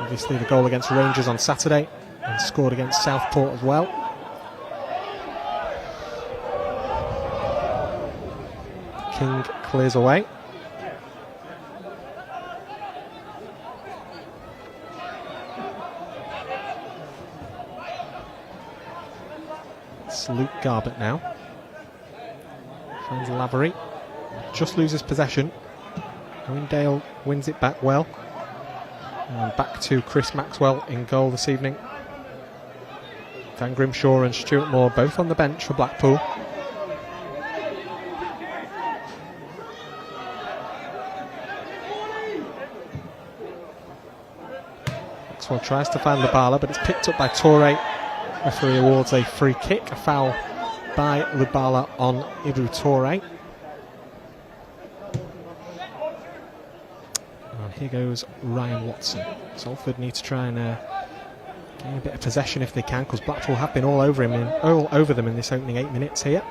Obviously the goal against Rangers on Saturday and scored against Southport as well. King clears away. It's Luke Garbett now. Finds Lavery. Just loses possession. Owendale wins it back well. And back to Chris Maxwell in goal this evening. Van Grimshaw and Stuart Moore both on the bench for Blackpool. Maxwell tries to find Lubala, but it's picked up by Toure. Referee awards a free kick, a foul by Lubala on Ibu Toure. And here goes Ryan Watson. Salford need to try and gain a bit of possession if they can, because Blackpool have been all over them in this opening 8 minutes here.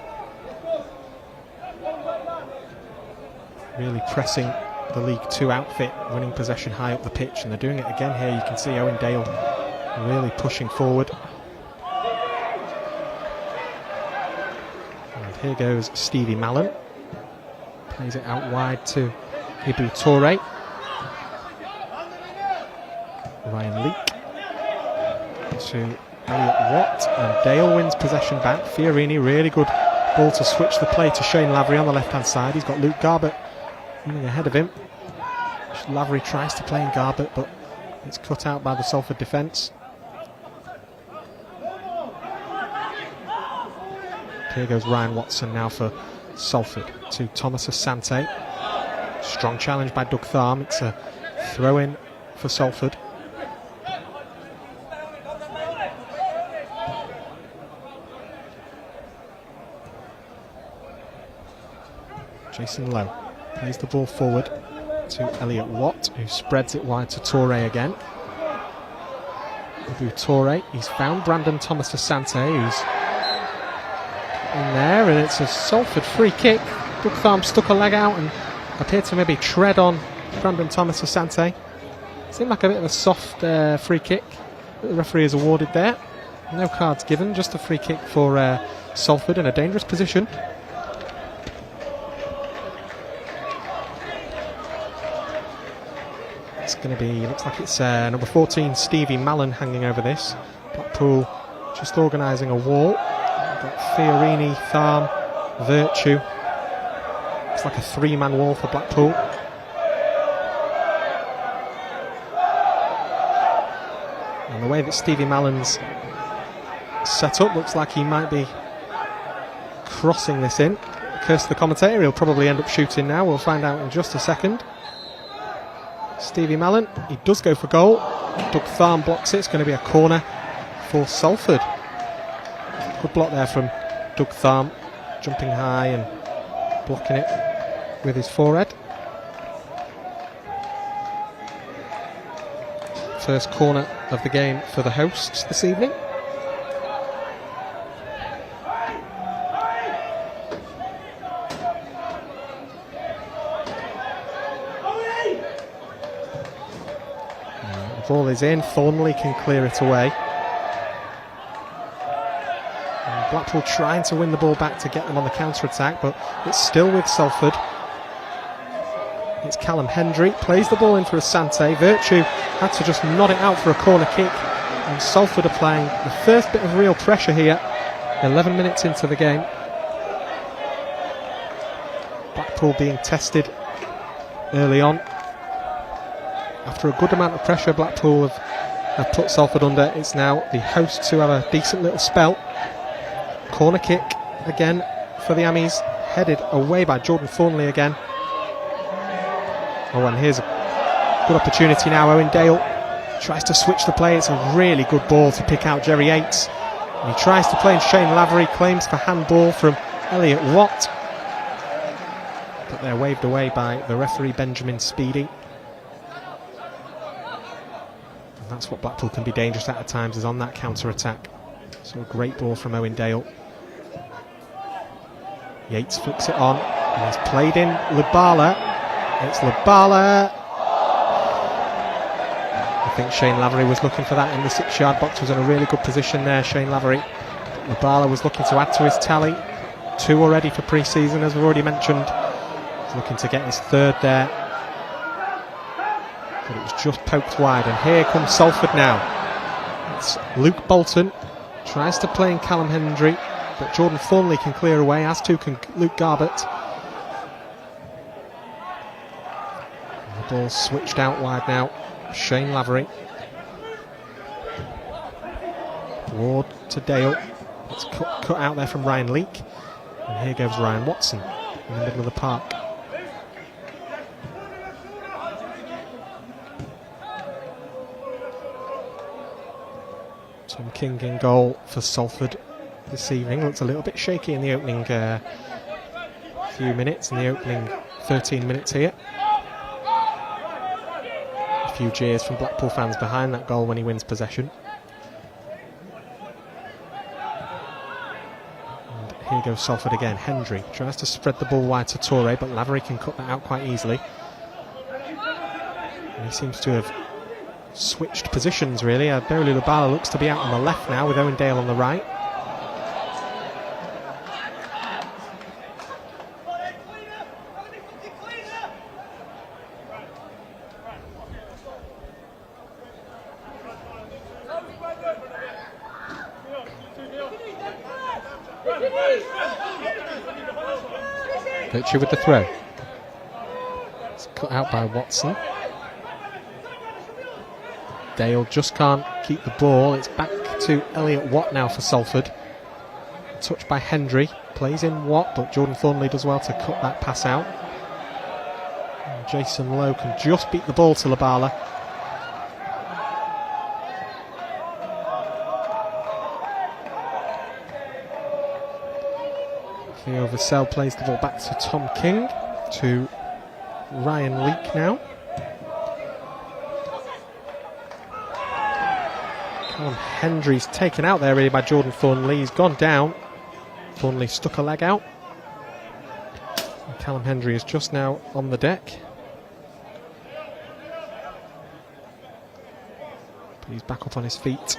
Really pressing the League Two outfit, winning possession high up the pitch, and they're doing it again here. You can see Owendale really pushing forward. And here goes Stevie Mallon. Plays it out wide to Ibu Toure. Ryan Leake to Elliot Watt, and Dale wins possession back. Fiorini, really good ball to switch the play to Shane Lavery on the left hand side. He's got Luke Garbett running ahead of him. Lavery tries to play in Garbett, but it's cut out by the Salford defence. Here goes Ryan Watson now for Salford to Thomas Asante. Strong challenge by Doug Tharm. It's a throw in for Salford. Jason Lowe plays the ball forward to Elliot Watt, who spreads it wide to Toure again. Ibu Toure, he's found Brandon Thomas Asante, who's in there, and it's a Salford free kick. Doug Tharm stuck a leg out and appeared to maybe tread on Brandon Thomas Asante. Seemed like a bit of a soft free kick that the referee has awarded there. No cards given, just a free kick for Salford in a dangerous position. It's going to be, looks like it's number 14, Stevie Mallon, hanging over this. Blackpool just organising a wall. Got Fiorini, Tharm, Virtue. It's like a three-man wall for Blackpool. And the way that Stevie Mallon's set up, looks like he might be crossing this in. Curse the commentator, he'll probably end up shooting now. We'll find out in just a second. Stevie Mallon, he does go for goal. Doug Tharm blocks it. It's going to be a corner for Salford. Good block there from Doug Tharm, jumping high and blocking it with his forehead. First corner of the game for the hosts this evening. Ball is in, Thornley can clear it away. And Blackpool trying to win the ball back to get them on the counter-attack, but it's still with Salford. It's Callum Hendry, plays the ball in for Asante. Virtue had to just nod it out for a corner kick, and Salford are playing the first bit of real pressure here, 11 minutes into the game. Blackpool being tested early on. After a good amount of pressure, Blackpool have put Salford under. It's now the hosts who have a decent little spell. Corner kick again for the Ammies, headed away by Jordan Thornley again. Oh, and here's a good opportunity now. Owendale tries to switch the play. It's a really good ball to pick out Jerry Yates. And he tries to play in Shane Lavery, claims for handball from Elliot Watt. But they're waved away by the referee Benjamin Speedy. And that's what Blackpool can be dangerous at times, is on that counter-attack. So a great ball from Owendale. Yates flicks it on, and he's played in Lubala. It's Lubala. I think Shane Lavery was looking for that in the 6-yard box, was in a really good position there, Shane Lavery. Labala was looking to add to his tally. 2 already for pre-season, as we've already mentioned. He's looking to get his 3rd there. But it was just poked wide, and here comes Salford now. It's Luke Bolton, tries to play in Callum Hendry, but Jordan Thornley can clear away, as too can Luke Garbett. And the ball switched out wide now. Shane Lavery. Ward to Dale. It's cut out there from Ryan Leake. And here goes Ryan Watson in the middle of the park. Tom King in goal for Salford this evening. Looks a little bit shaky in the opening few minutes, in the opening 13 minutes here. A few jeers from Blackpool fans behind that goal when he wins possession. And here goes Salford again. Hendry tries to spread the ball wide to Toure, but Lavery can cut that out quite easily. And he seems to have switched positions really. Berylou Labala looks to be out on the left now with Owen Dale on the right. Virtue with the throw. It's cut out by Watson. Dale just can't keep the ball. It's back to Elliot Watt now for Salford. Touched by Hendry. Plays in Watt, but Jordan Thornley does well to cut that pass out. And Jason Lowe can just beat the ball to Labala. Theo Vassell plays the ball back to Tom King. To Ryan Leake now. Callum Hendry's taken out there really by Jordan Thornley. He's gone down. Thornley stuck a leg out. And Callum Hendry is just now on the deck. But he's back up on his feet.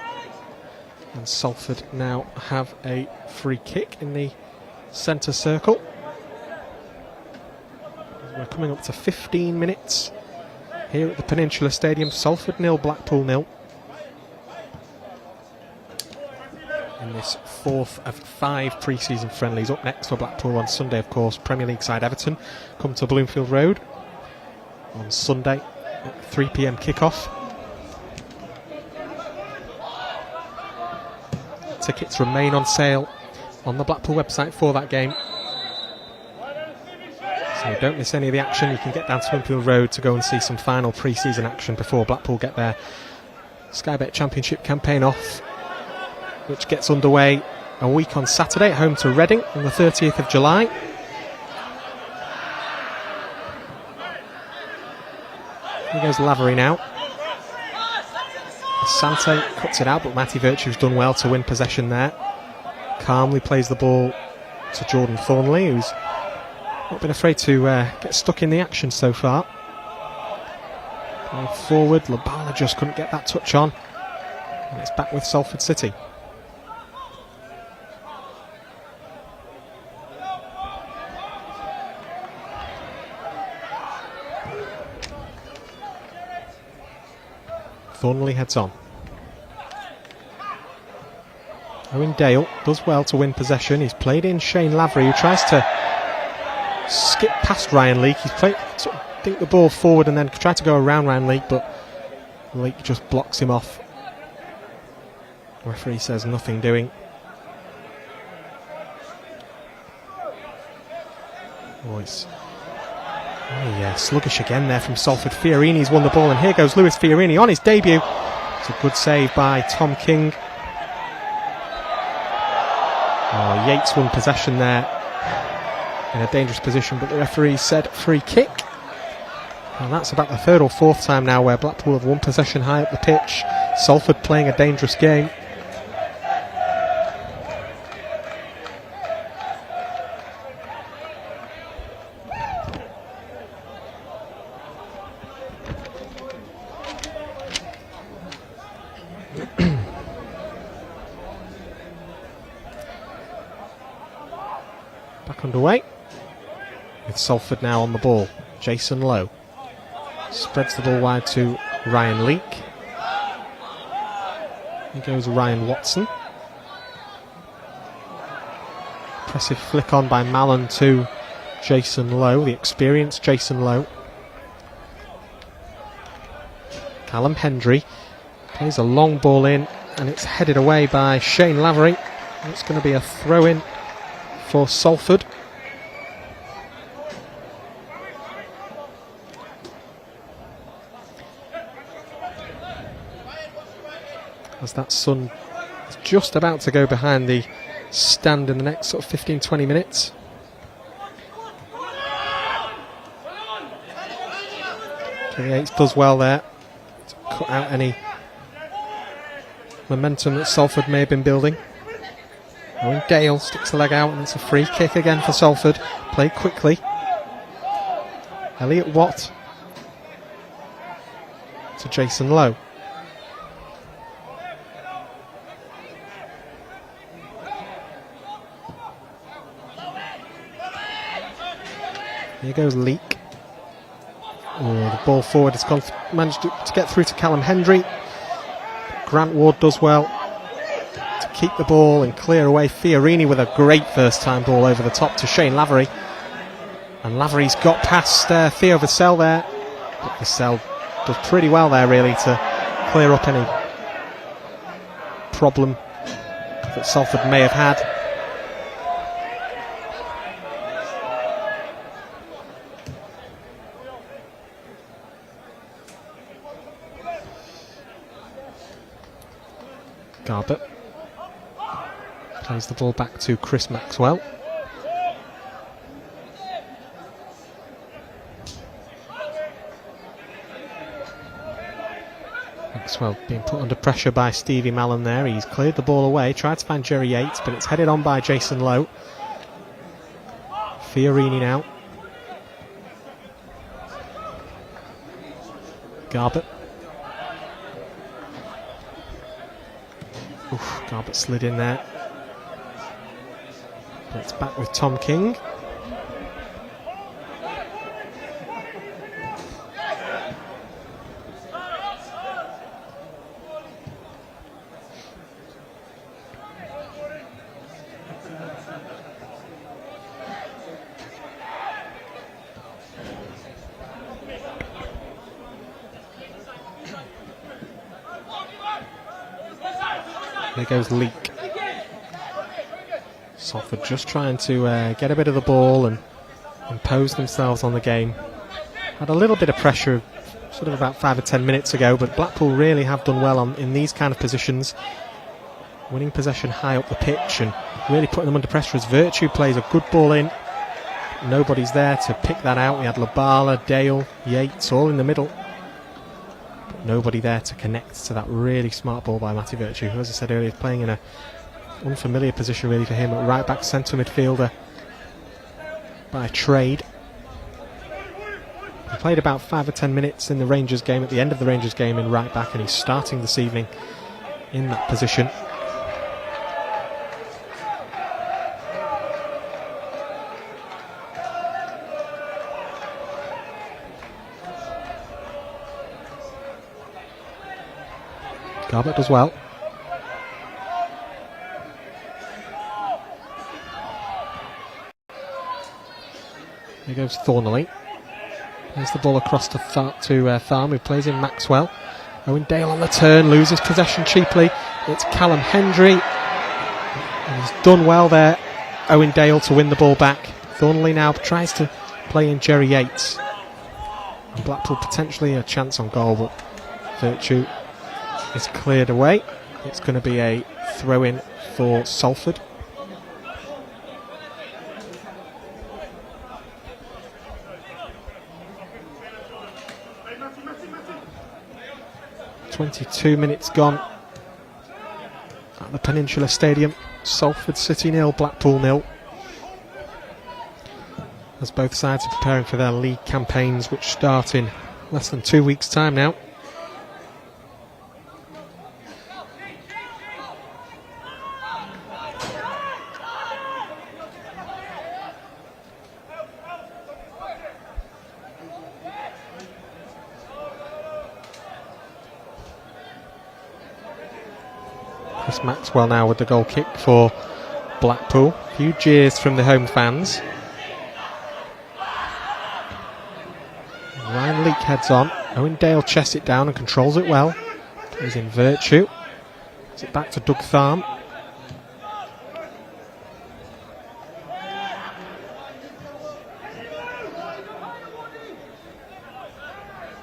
And Salford now have a free kick in the centre circle. We're coming up to 15 minutes here at the Peninsula Stadium. Salford 0, Blackpool 0. In this 4th of 5 pre-season friendlies. Up next for Blackpool on Sunday, of course, Premier League side Everton come to Bloomfield Road on Sunday at 3 p.m. kickoff. Tickets remain on sale on the Blackpool website for that game. So don't miss any of the action. You can get down to Bloomfield Road to go and see some final pre-season action before Blackpool get their Sky Bet Championship campaign off, which gets underway a week on Saturday at home to Reading on the 30th of July. Here goes Lavery now. Asante cuts it out, but Matty Virtue's done well to win possession there. Calmly plays the ball to Jordan Thornley, who's not been afraid to get stuck in the action so far. Going forward, Labala just couldn't get that touch on. And it's back with Salford City. Thornley heads on. Owen Dale does well to win possession. He's played in Shane Lavery, who tries to skip past Ryan Leake. He's played, sort of think the ball forward and then tried to go around Ryan Leake, but Leake just blocks him off. The referee says nothing doing. Boys. Oh yeah, sluggish again there from Salford. Fiorini's won the ball, and here goes Lewis Fiorini on his debut. It's a good save by Tom King. Oh, Yates won possession there in a dangerous position, but the referee said free kick. And that's about the 3rd or 4th time now where Blackpool have won possession high up the pitch. Salford playing a dangerous game. back underway. With Salford now on the ball. Jason Lowe spreads the ball wide to Ryan Leake. Here goes Ryan Watson. Impressive flick on by Mallon to Jason Lowe, the experienced Jason Lowe. Callum Hendry plays a long ball in, and it's headed away by Shane Lavery. It's going to be a throw-in for Salford. As that sun is just about to go behind the stand in the next sort of 15-20 minutes. Yates does well there to cut out any momentum that Salford may have been building. Owen Dale sticks the leg out, and it's a free kick again for Salford. Played quickly. Elliot Watt to Jason Lowe. Here goes Leake. Oh, the ball forward has managed to get through to Callum Hendry. Grant Ward does well to keep the ball and clear away. Fiorini with a great first time ball over the top to Shane Lavery. And Lavery's got past Theo Vassell there. But Vassell does pretty well there really to clear up any problem that Salford may have had. Garbutt plays the ball back to Chris Maxwell. Maxwell being put under pressure by Stevie Mallon there. He's cleared the ball away, tried to find Jerry Yates, but it's headed on by Jason Lowe. Fiorini now. Garbutt. Oof, Garbutt slid in there. But it's back with Tom King. There goes Leake. Salford just trying to get a bit of the ball and impose themselves on the game. Had a little bit of pressure sort of about 5 or 10 minutes ago, but Blackpool really have done well in these kind of positions. Winning possession high up the pitch and really putting them under pressure as Virtue plays a good ball in. Nobody's there to pick that out. We had Labala, Dale, Yates all in the middle. Nobody there to connect to that really smart ball by Matty Virtue, who, as I said earlier, is playing in an unfamiliar position really for him at right back centre midfielder by trade. He played about 5 or 10 minutes in the Rangers game, at the end of the Rangers game in right back, and he's starting this evening in that position. Garbutt does well. Here goes Thornley. There's the ball across to Tharm, who plays in Maxwell. Owen Dale on the turn, loses possession cheaply. It's Callum Hendry. And he's done well there, Owen Dale, to win the ball back. Thornley now tries to play in Jerry Yates. And Blackpool potentially a chance on goal, but Virtue is cleared away. It's going to be a throw-in for Salford. "22 minutes gone at the Peninsula Stadium. Salford City 0, Blackpool 0. As both sides are preparing for their league campaigns, which start in less than 2 weeks' time now. Chris Maxwell now with the goal kick for Blackpool. A few jeers from the home fans. Ryan Leake heads on. Owen Dale chests it down and controls it well. He's in Virtue. Is it back to Doug Tharm?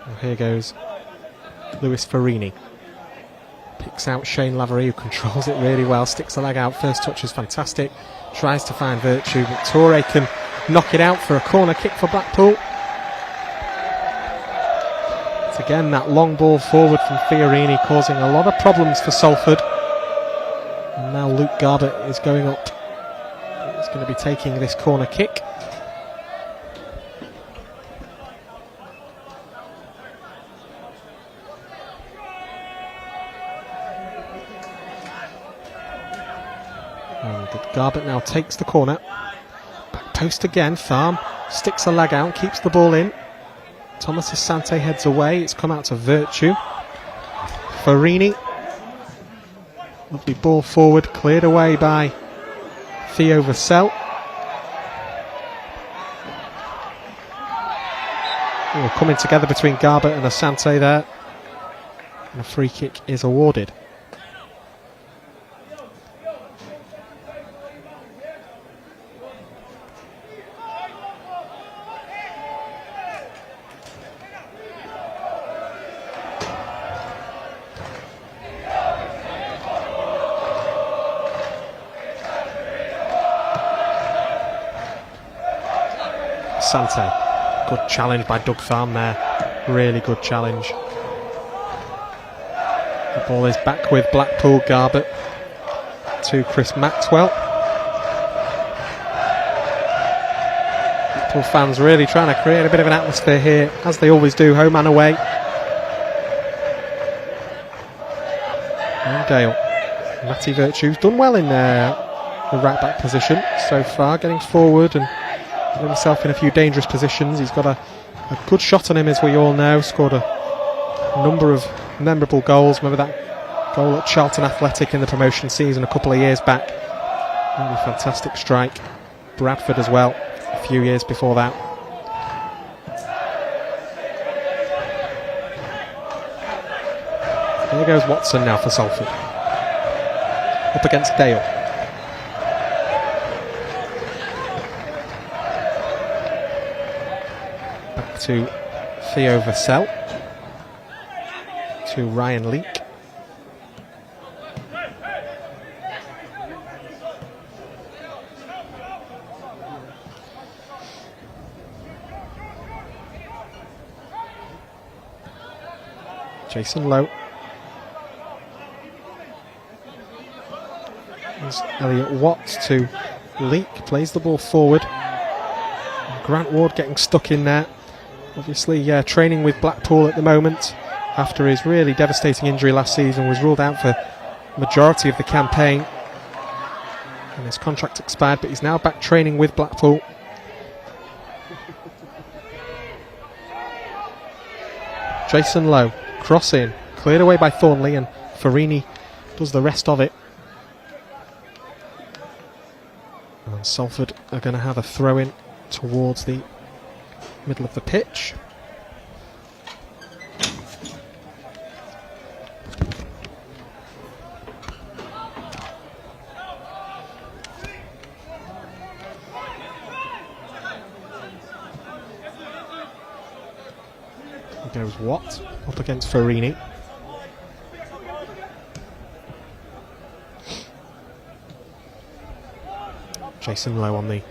Well, here goes Lewis Farini. Picks out Shane Lavery, who controls it really well. Sticks the leg out. First touch is fantastic. Tries to find Virtue, but Torre can knock it out for a corner kick for Blackpool. It's again that long ball forward from Fiorini, causing a lot of problems for Salford. And now Luke Garbutt is going up. He's going to be taking this corner kick. And Garbutt now takes the corner. Back post again. Tharm sticks a leg out, keeps the ball in. Thomas Asante heads away. It's come out to Virtue. Farini. Lovely ball forward, cleared away by Theo Vassell. Coming together between Garbutt and Asante there. And a free kick is awarded. Asante, good challenge by Doug Tharm there, really good challenge. The ball is back with Blackpool. Garbutt to Chris Maxwell. Blackpool fans really trying to create a bit of an atmosphere here, as they always do, home and away. And Dale, Matty Virtue's done well in the right back position so far, getting forward and put himself in a few dangerous positions. He's got a good shot on him, as we all know. Scored a number of memorable goals. Remember that goal at Charlton Athletic in the promotion season a couple of years back. Really fantastic strike. Bradford as well a few years before that. There goes Watson now for Salford. Up against Dale. To Theo Vassell, to Ryan Leake. Jason Lowe. There's Elliot Watts to Leake, plays the ball forward. Grant Ward getting stuck in there. Obviously training with Blackpool at the moment after his really devastating injury last season. Was ruled out for the majority of the campaign and his contract expired, but he's now back training with Blackpool. Jason Lowe, cross in, cleared away by Thornley, and Farini does the rest of it. And Salford are going to have a throw in towards the middle of the pitch. Here goes Watt up against Farini. Jason Lowe on the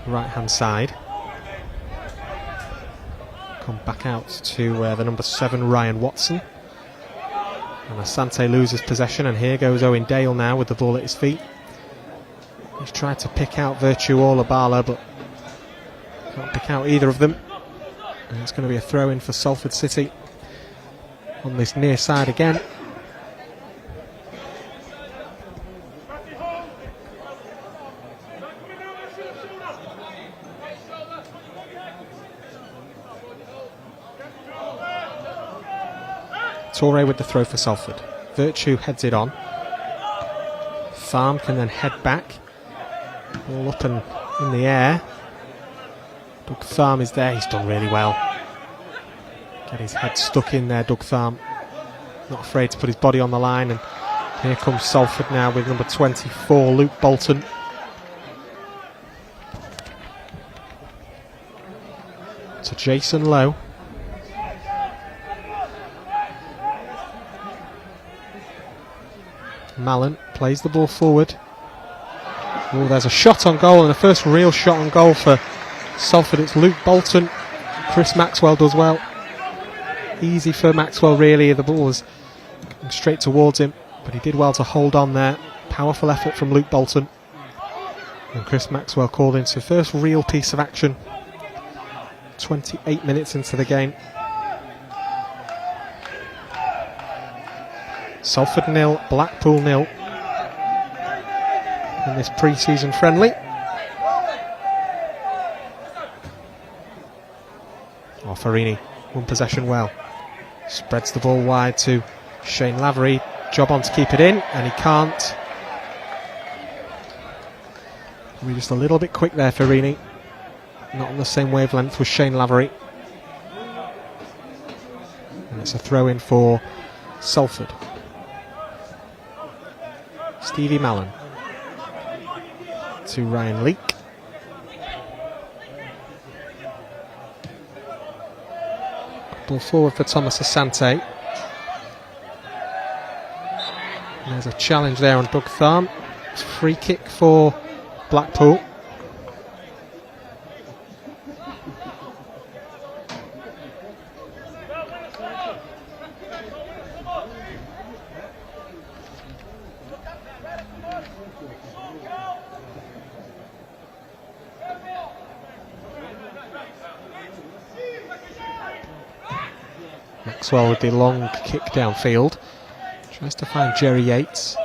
right hand side. Come back out to the number 7, Ryan Watson. And Asante loses possession, and here goes Owen Dale now with the ball at his feet. He's tried to pick out Virtue or Labala, but can't pick out either of them. And it's going to be a throw in for Salford City on this near side again. Torre with the throw for Salford. Virtue heads it on. Tham can then head back. Ball up and in the air. Doug Tham is there. He's done really well. Get his head stuck in there, Doug Tham. Not afraid to put his body on the line. And here comes Salford now with number 24, Luke Bolton. To Jason Lowe. Mallon plays the ball forward. Oh, there's a shot on goal, and the first real shot on goal for Salford. It's Luke Bolton. Chris Maxwell does well. Easy for Maxwell, really. The ball was straight towards him, but he did well to hold on there. Powerful effort from Luke Bolton. And Chris Maxwell called into first real piece of action. 28 minutes into the game. Salford 0, Blackpool 0 in this pre-season friendly. Oh, Farini won possession well. Spreads the ball wide to Shane Lavery. Job on to keep it in, and he can't. We're just a little bit quick there, Farini. Not on the same wavelength with Shane Lavery. And it's a throw-in for Salford. Stevie Mallon to Ryan Leake. Ball forward for Thomas Asante. And there's a challenge there on Doug Tham. It's a free kick for Blackpool. Maxwell with the long kick downfield. Tries to find Jerry Yates.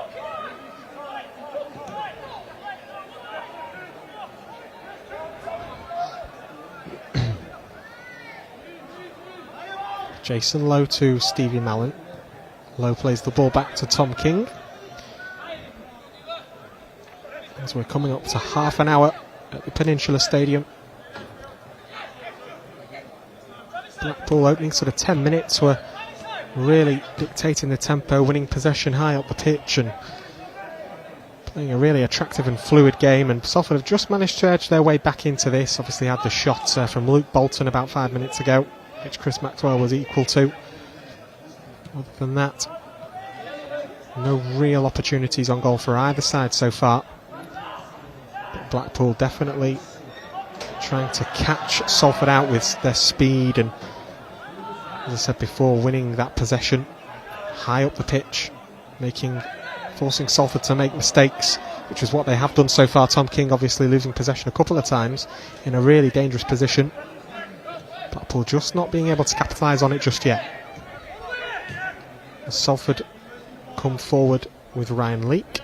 Jason Lowe to Stevie Mallon. Lowe plays the ball back to Tom King. As we're coming up to half an hour at the Peninsula Stadium. Blackpool opening sort of 10 minutes were really dictating the tempo, winning possession high up the pitch and playing a really attractive and fluid game, and Salford have just managed to edge their way back into this. Obviously had the shot from Luke Bolton about 5 minutes ago, which Chris Maxwell was equal to. Other than that, no real opportunities on goal for either side so far. But Blackpool definitely trying to catch Salford out with their speed and, as I said before, winning that possession high up the pitch, forcing Salford to make mistakes, which is what they have done so far. Tom King obviously losing possession a couple of times in a really dangerous position. Blackpool just not being able to capitalise on it just yet. As Salford come forward with Ryan Leake.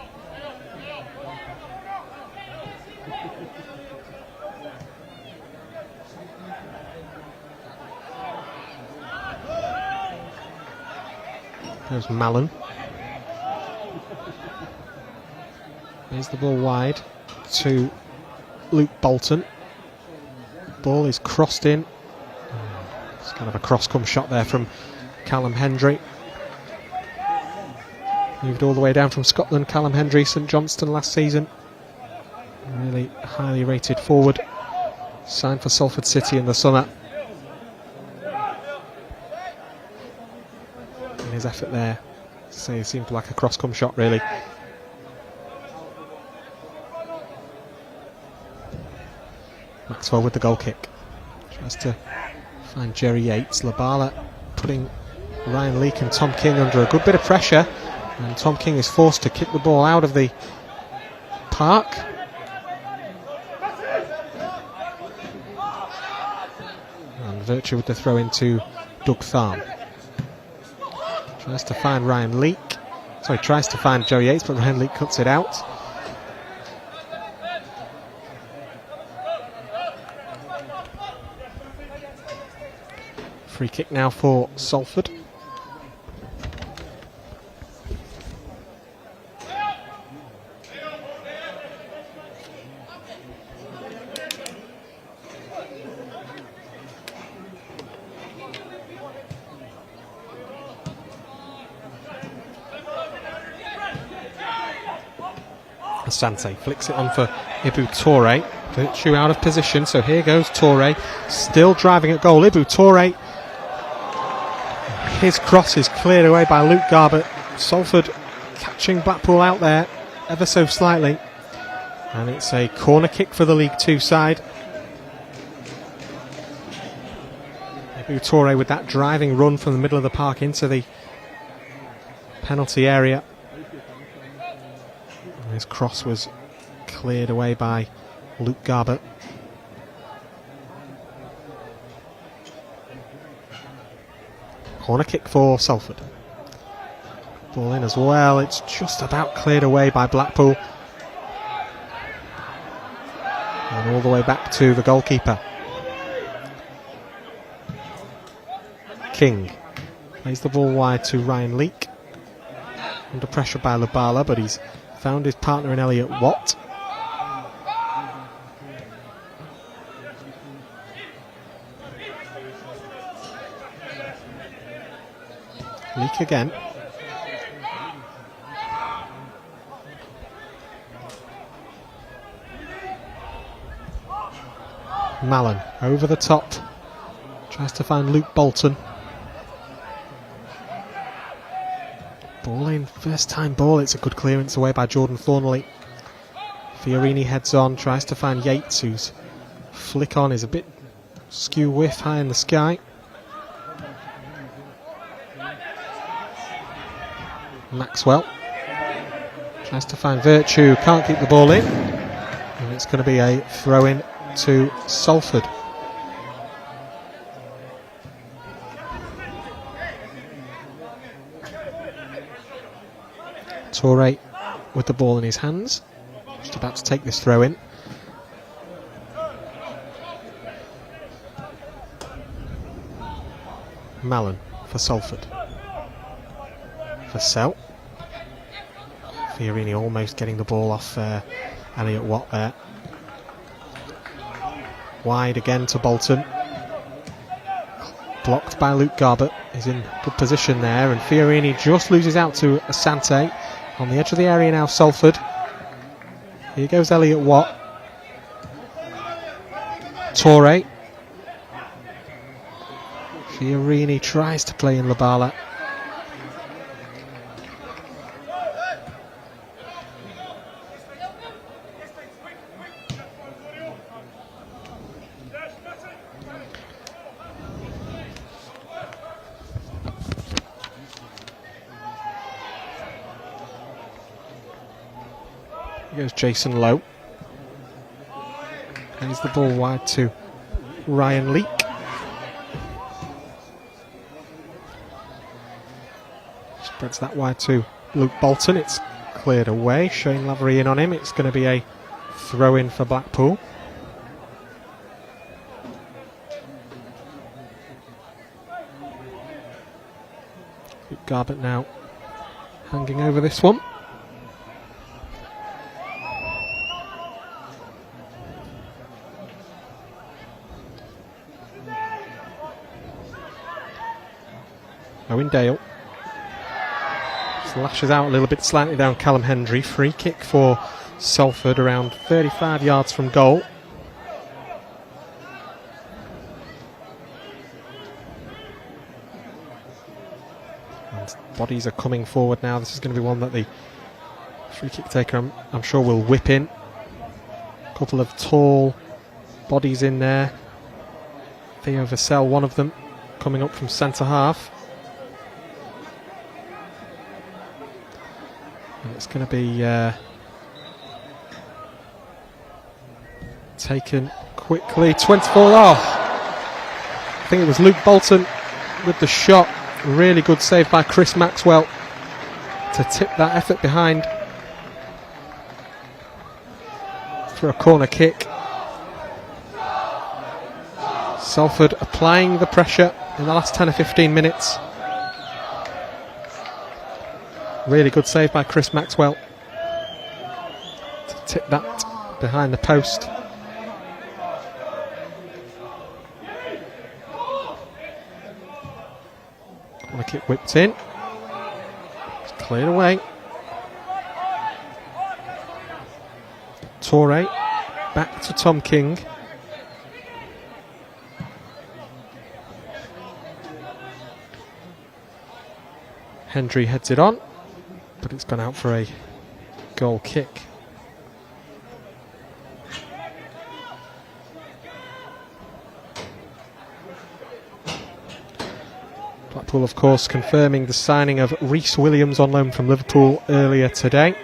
There's Mallon. There's the ball wide to Luke Bolton. Ball is crossed in. It's kind of a cross-come shot there from Callum Hendry. Moved all the way down from Scotland. Callum Hendry, St Johnstone last season. Really highly rated forward. Signed for Salford City in the summer. His effort there, so it seemed like a cross-come shot really. Maxwell with the goal kick. Tries to find Jerry Yates. Labala putting Ryan Leake and Tom King under a good bit of pressure, and Tom King is forced to kick the ball out of the park. And Virtue with the throw into Doug Tham. Tries to find Ryan Leake. Sorry, tries to find Jerry Yates, but Ryan Leake cuts it out. Free kick now for Salford. Asante flicks it on for Ibu Toure. Virtue out of position, so here goes Toure, still driving at goal. Ibu Toure, his cross is cleared away by Luke Garbett. Salford catching Blackpool out there ever so slightly, and it's a corner kick for the League Two side. Ibu Toure with that driving run from the middle of the park into the penalty area. And his cross was cleared away by Luke Garbett. Corner kick for Salford. Ball in as well. It's just about cleared away by Blackpool. And all the way back to the goalkeeper. King plays the ball wide to Ryan Leake. Under pressure by Lubala, but he's found his partner in Elliot Watt. Leake again. Mallon over the top. Tries to find Luke Bolton. Ball in, first time ball. It's a good clearance away by Jordan Thornley. Fiorini heads on, tries to find Yates, whose flick on is a bit skew whiff high in the sky. Maxwell tries to find Virtue, can't keep the ball in, and it's going to be a throw in to Salford. Toure with the ball in his hands, just about to take this throw in. Mallon for Salford. For Sel. Fiorini almost getting the ball off Elliot Watt there. Wide again to Bolton. Blocked by Luke Garbett. He's in good position there, and Fiorini just loses out to Asante. On the edge of the area now, Salford. Here goes Elliot Watt. Toure. Fiorini tries to play in Lubala. Here goes Jason Lowe. Plays the ball wide to Ryan Leake. Spreads that wide to Luke Bolton. It's cleared away. Shane Lavery in on him. It's going to be a throw in for Blackpool. Luke Garbett now hanging over this one. Owen Dale lashes out a little bit, slightly down Callum Hendry. Free kick for Salford around 35 yards from goal. And bodies are coming forward now. This is going to be one that the free kick taker, I'm sure, will whip in. A couple of tall bodies in there. Theo Vassell, one of them, coming up from centre half. And it's going to be taken quickly. 24 off. I think it was Luke Bolton with the shot. Really good save by Chris Maxwell to tip that effort behind for a corner kick. Salford applying the pressure in the last 10 or 15 minutes. Really good save by Chris Maxwell to tip that behind the post. Corner kick whipped in. It's cleared away. Torre back to Tom King. Hendry heads it on, but it's gone out for a goal kick. Blackpool, of course, confirming the signing of Rhys Williams on loan from Liverpool earlier today.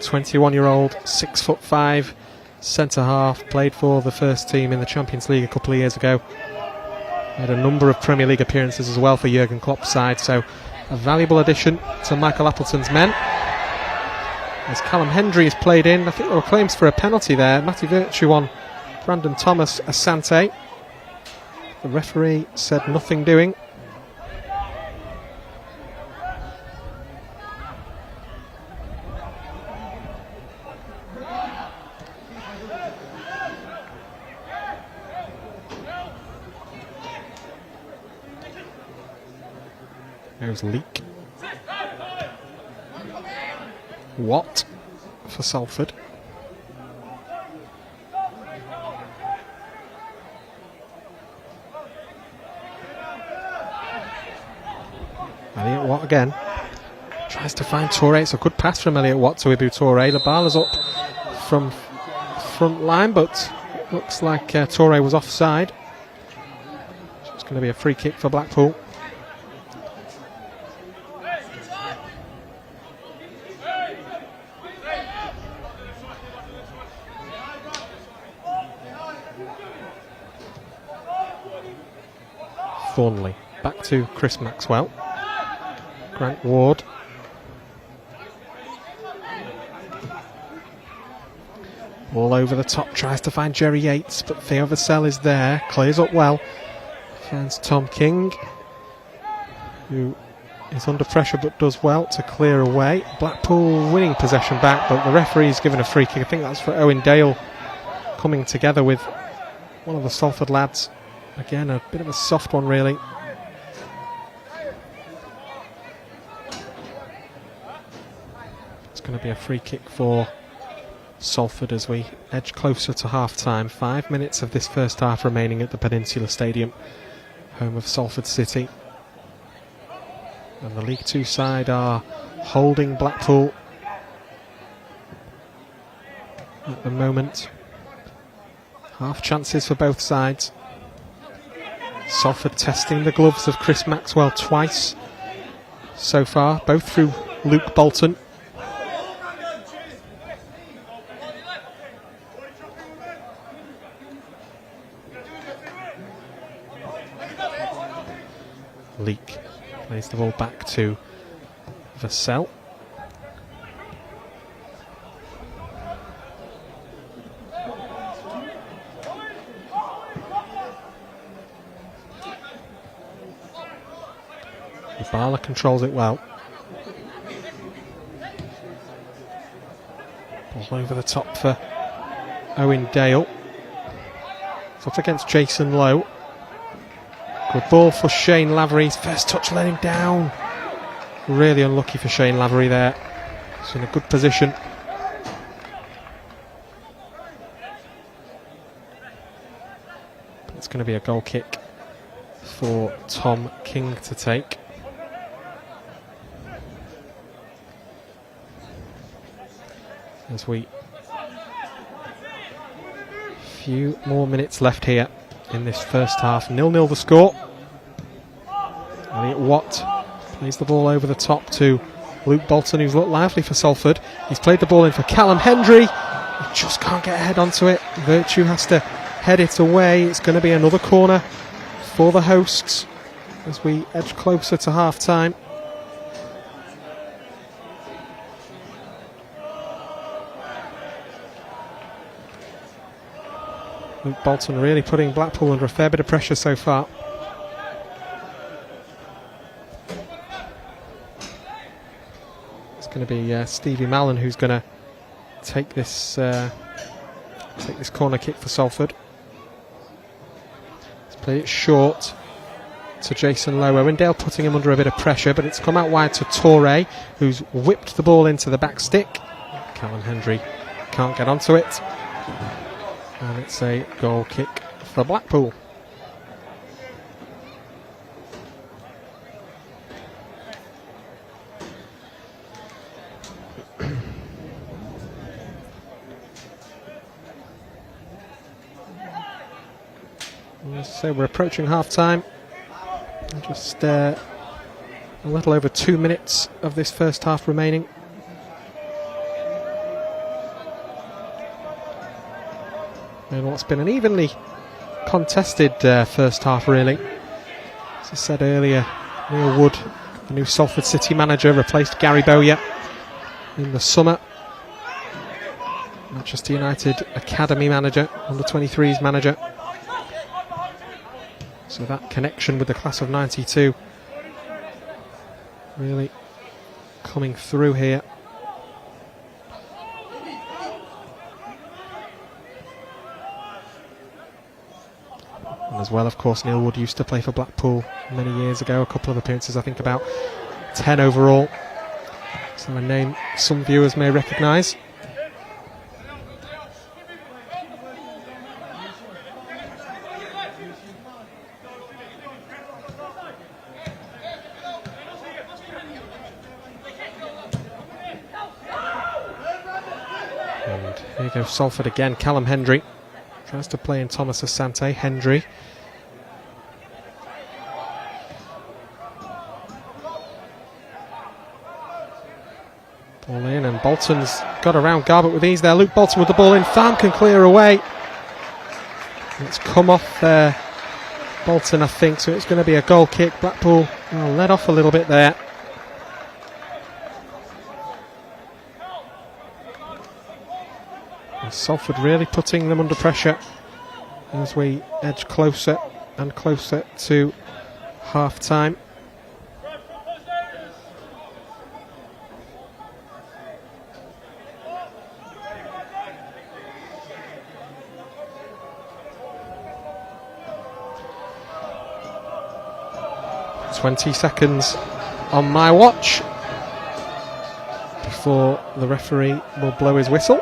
21-year-old, 6'5", centre-half, played for the first team in the Champions League a couple of years ago. Had a number of Premier League appearances as well for Jurgen Klopp's side, so a valuable addition to Michael Appleton's men. As Callum Hendry is played in, I think there were claims for a penalty there. Matty Virtue on Brandon Thomas Asante. The referee said nothing doing. There's Leak. Watt for Salford. Elliot Watt again. Tries to find Torre. It's a good pass from Elliot Watt to Ibu Torre. The ball is up from front line, but looks like Torre was offside. So it's going to be a free kick for Blackpool. Thornley back to Chris Maxwell. Grant Ward. All over the top, tries to find Jerry Yates, but Theo Vassell is there, clears up well. Finds Tom King, who is under pressure but does well to clear away. Blackpool winning possession back, but the referee's given a free kick. I think that's for Owen Dale, coming together with one of the Salford lads. Again, a bit of a soft one, really. It's going to be a free kick for Salford as we edge closer to half-time. 5 minutes of this first half remaining at the Peninsula Stadium, home of Salford City. And the League Two side are holding Blackpool at the moment. Half chances for both sides. Salford testing the gloves of Chris Maxwell twice so far, both through Luke Bolton. Leak plays the ball back to Vassell. Bala controls it well. Ball over the top for Owen Dale. It's up against Jason Lowe. Good ball for Shane Lavery. His first touch let him down. Really unlucky for Shane Lavery there. He's in a good position. But it's going to be a goal kick for Tom King to take. As we few more minutes left here in this first half. 0-0 the score. Elliot Watt plays the ball over the top to Luke Bolton, who's looked lively for Salford. He's played the ball in for Callum Hendry. He just can't get a head onto it. Virtue has to head it away. It's going to be another corner for the hosts as we edge closer to half-time. Luke Bolton really putting Blackpool under a fair bit of pressure so far. It's going to be Stevie Mallon who's going to take this corner kick for Salford. He's played it short to Jason Lowe. Owen Dale putting him under a bit of pressure, but it's come out wide to Torre, who's whipped the ball into the back stick. Callum Hendry can't get onto it. And it's a goal kick for Blackpool. So we're approaching half-time. Just a little over 2 minutes of this first half remaining. And what's been an evenly contested first half, really. As I said earlier, Neil Wood, the new Salford City manager, replaced Gary Bowyer in the summer. Manchester United Academy manager, under-23s manager. So that connection with the class of 92 really coming through here. And as well, of course, Neil Wood used to play for Blackpool many years ago, a couple of appearances, I think about 10 overall. So a name some viewers may recognise. And here goes Salford again. Callum Hendry tries to play in Thomas Asante. Hendry. Ball in, and Bolton's got around Garbutt with ease there. Luke Bolton with the ball in. Farm can clear away. It's come off there, Bolton, I think, so it's going to be a goal kick. Blackpool let off a little bit there. And Salford really putting them under pressure as we edge closer and closer to half-time. "20 seconds on my watch before the referee will blow his whistle."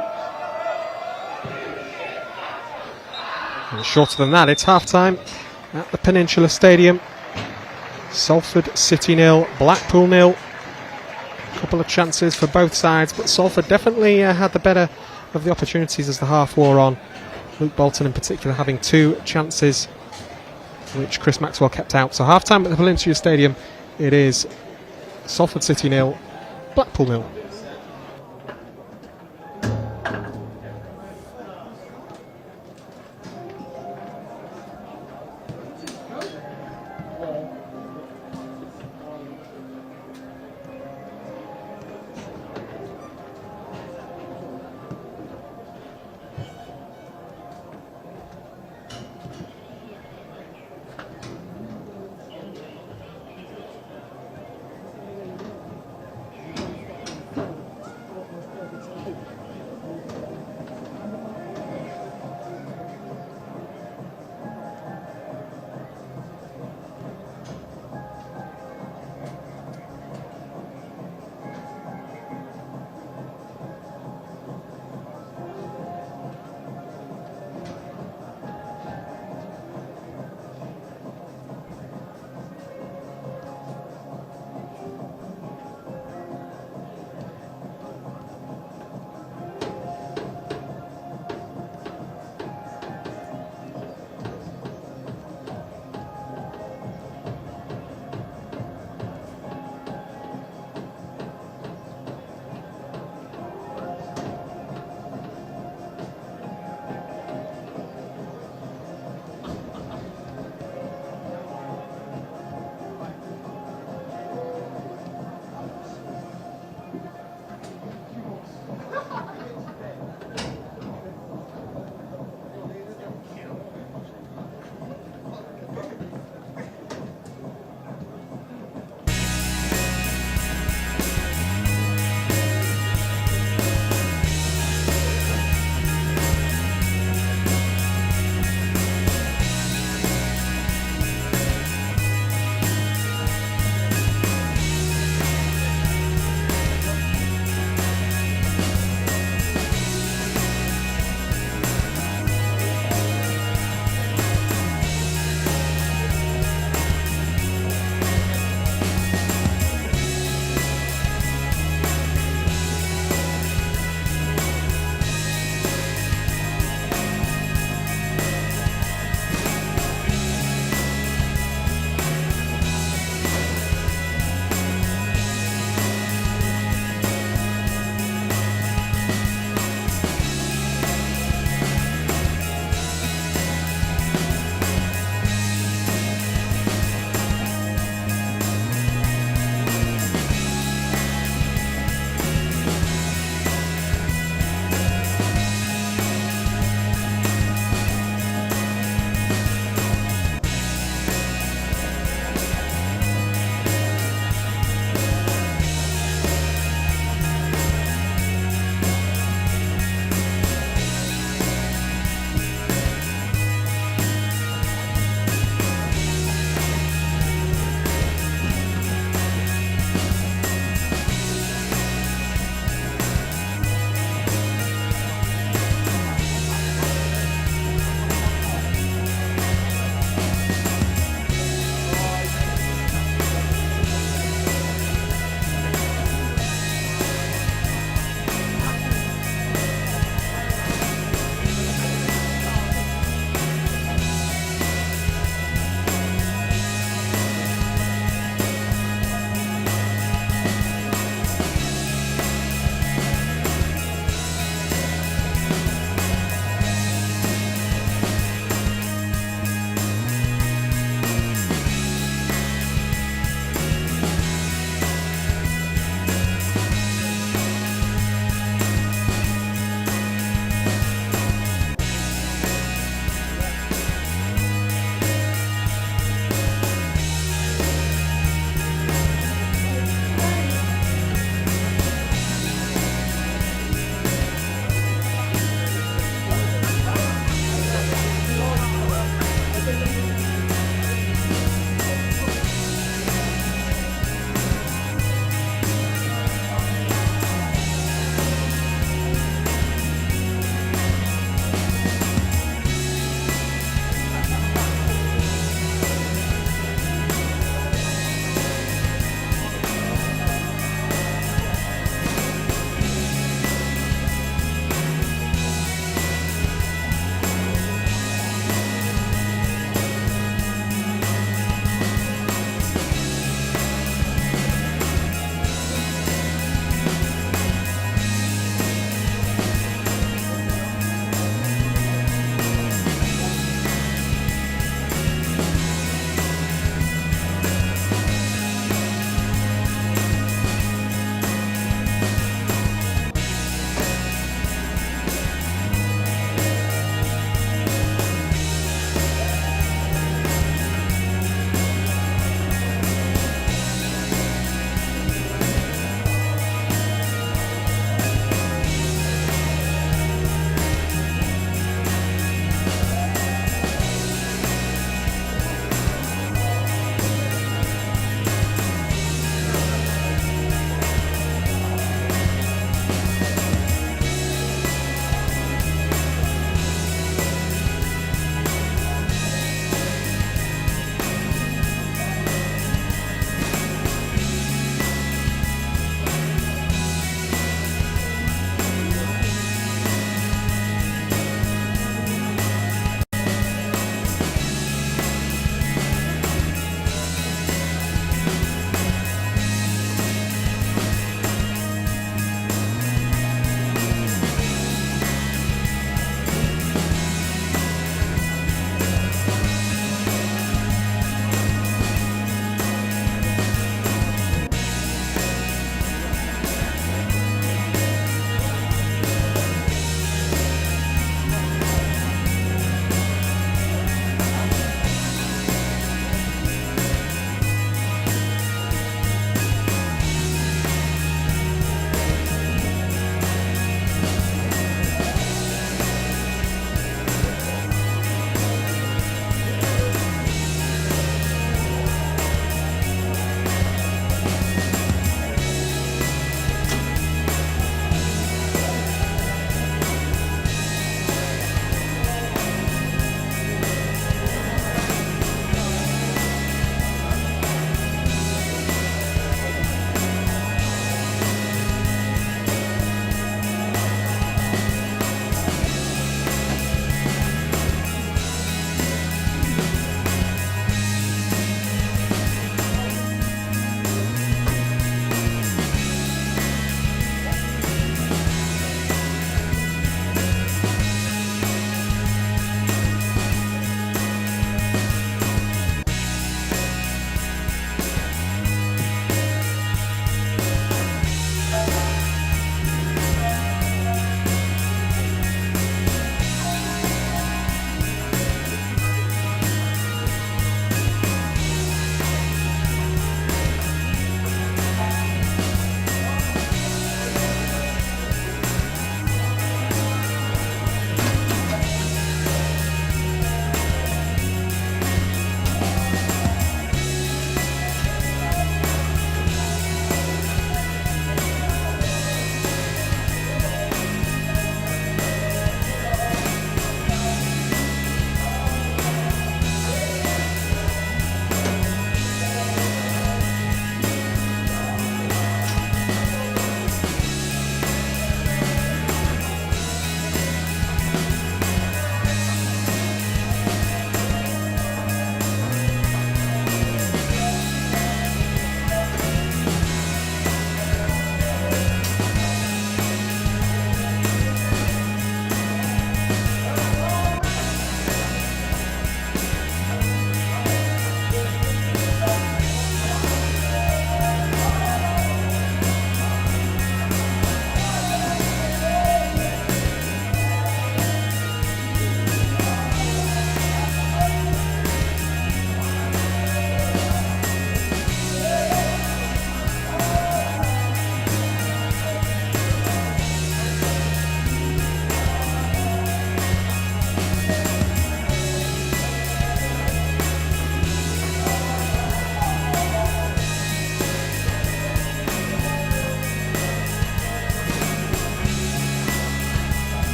And shorter than that, it's half-time at the Peninsula Stadium. Salford City 0, Blackpool 0. A couple of chances for both sides, but Salford definitely had the better of the opportunities as the half wore on. Luke Bolton in particular having 2 chances, which Chris Maxwell kept out. So half-time at the Peninsula Stadium, it is Salford City 0, Blackpool 0.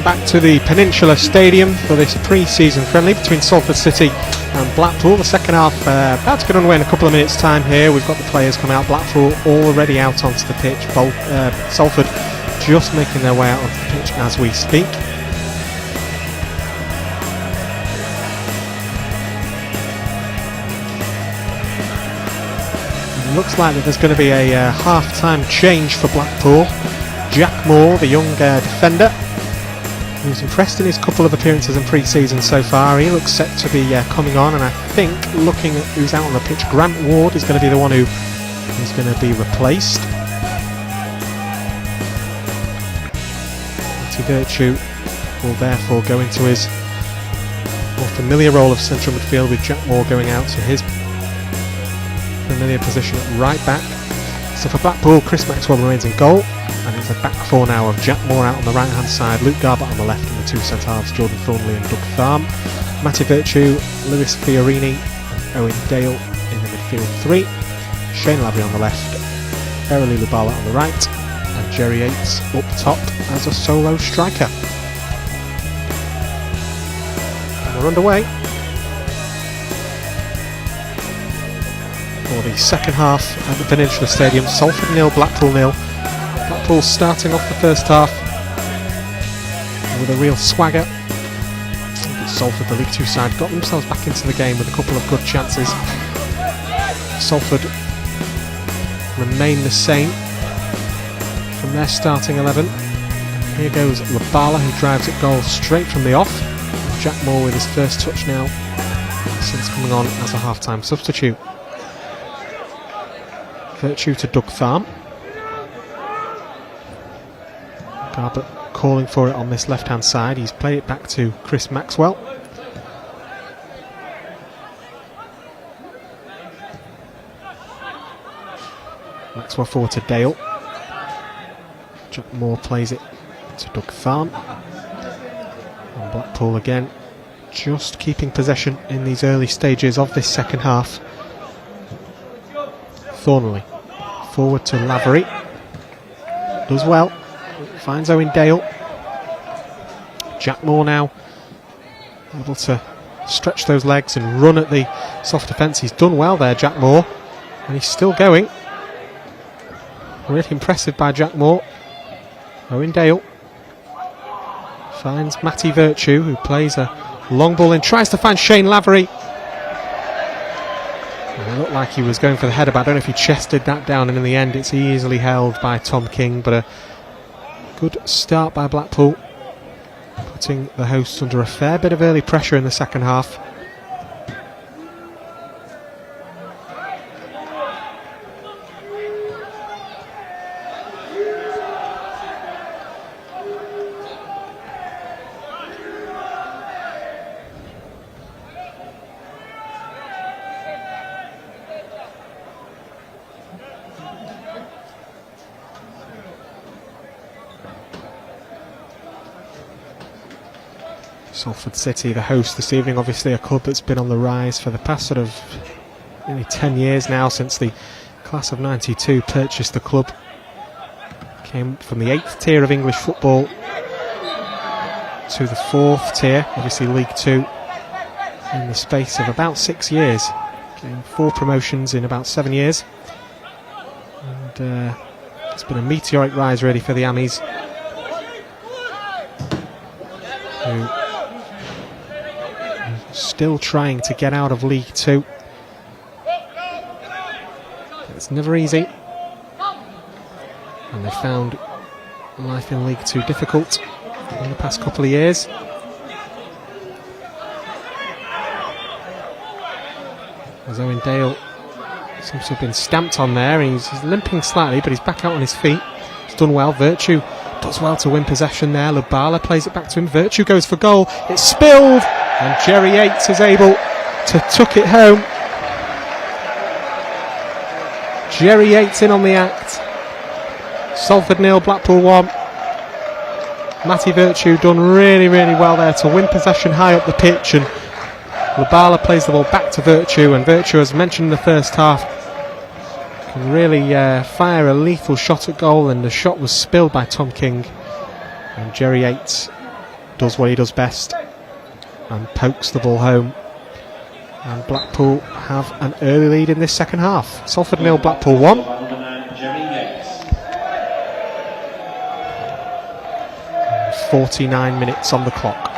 Welcome back to the Peninsula Stadium for this pre-season friendly between Salford City and Blackpool. The second half about to get underway in a couple of minutes' time here. We've got the players coming out. Blackpool already out onto the pitch. Salford just making their way out onto the pitch as we speak. It looks like that there's going to be a half-time change for Blackpool. Jack Moore, the young defender, who's impressed in his couple of appearances in pre-season so far. He looks set to be coming on, and I think, looking at who's out on the pitch, Grant Ward is going to be the one who is going to be replaced. Matty Virtue will therefore go into his more familiar role of central midfield, with Jack Moore going out to his familiar position at right back. So for Blackpool, Chris Maxwell remains in goal, and it's a back four now of Jack Moore out on the right hand side, Luke Garbutt on the left, and the two centre halves Jordan Thornley and Doug Tharm. Matty Virtue, Lewis Fiorini and Owen Dale in the midfield three, Shane Lavery on the left, Errol Lubala on the right, and Jerry Yates up top as a solo striker. And we're underway for the second half at the Peninsula Stadium. Salford 0, Blackpool 0. Blackpool starting off the first half with a real swagger. Salford, the League Two side, got themselves back into the game with a couple of good chances. Salford remain the same from their starting 11. And here goes Lubala, who drives at goal straight from the off. Jack Moore with his first touch now since coming on as a half-time substitute. Virtue to Doug Tharm. Garbutt calling for it on this left-hand side. He's played it back to Chris Maxwell. Maxwell forward to Dale. Jack Moore plays it to Doug Tharm. And Blackpool again just keeping possession in these early stages of this second half. Thornley forward to Lavery, does well, finds Owen Dale. Jack Moore now able to stretch those legs and run at the soft defence. He's done well there, Jack Moore, and he's still going. Really impressive by Jack Moore. Owen Dale finds Matty Virtue, who plays a long ball in, tries to find Shane Lavery. It looked like he was going for the header, but I don't know if he chested that down, and in the end it's easily held by Tom King. But a good start by Blackpool, putting the hosts under a fair bit of early pressure in the second half. Salford City, the host this evening, obviously a club that's been on the rise for the past sort of nearly 10 years now, since the class of 92 purchased the club. Came from the 8th tier of English football to the 4th tier, obviously League Two, in the space of about 6 years. Getting 4 promotions in about 7 years. And it's been a meteoric rise really for the Ammies, who still trying to get out of League Two. It's never easy, and they found life in League Two difficult in the past couple of years. As Owen Dale seems to have been stamped on there, he's limping slightly, but he's back out on his feet. He's done well. Virtue does well to win possession there. Lubala plays it back to him. Virtue goes for goal. It's spilled, and Jerry Yates is able to tuck it home. Jerry Yates in on the act. Salford 0, Blackpool 1. Matty Virtue done really, really well there to win possession high up the pitch, and Lubala plays the ball back to Virtue, and Virtue, as mentioned in the first half, can really fire a lethal shot at goal, and the shot was spilled by Tom King, and Jerry Yates does what he does best and pokes the ball home. And Blackpool have an early lead in this second half. Salford 0, Blackpool 1. 49 minutes on the clock.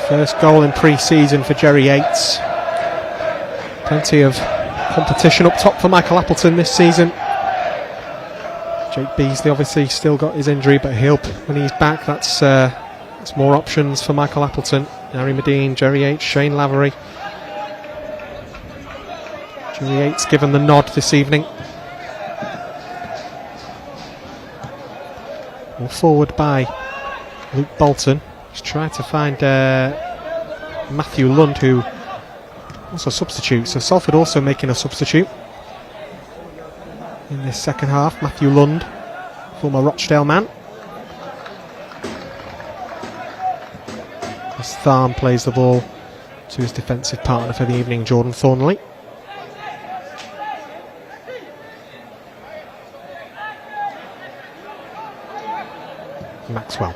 First goal in pre-season for Jerry Yates. Plenty of competition up top for Michael Appleton this season. Jake Beasley obviously still got his injury, but when he's back, that's more options for Michael Appleton. Harry Medine, Jerry Yates, Shane Lavery. Jerry Yates given the nod this evening. Well, forward by Luke Bolton. He's trying to find Matthew Lund, who also substitutes. So Salford also making a substitute in this second half. Matthew Lund, former Rochdale man. As Tharm plays the ball to his defensive partner for the evening, Jordan Thornley. Maxwell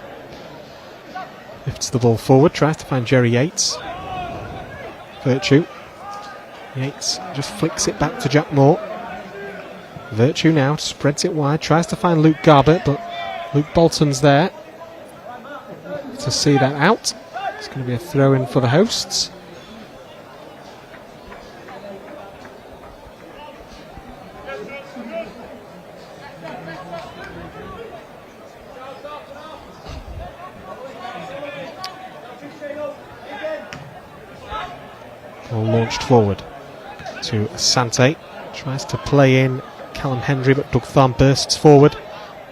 lifts the ball forward, tries to find Jerry Yates. Virtue. Yates just flicks it back to Jack Moore. Virtue now spreads it wide, tries to find Luke Garbett, but Luke Bolton's there to see that out. It's going to be a throw-in for the hosts. Ball launched forward to Asante. Tries to play in Callum Hendry, but Doug Tharm bursts forward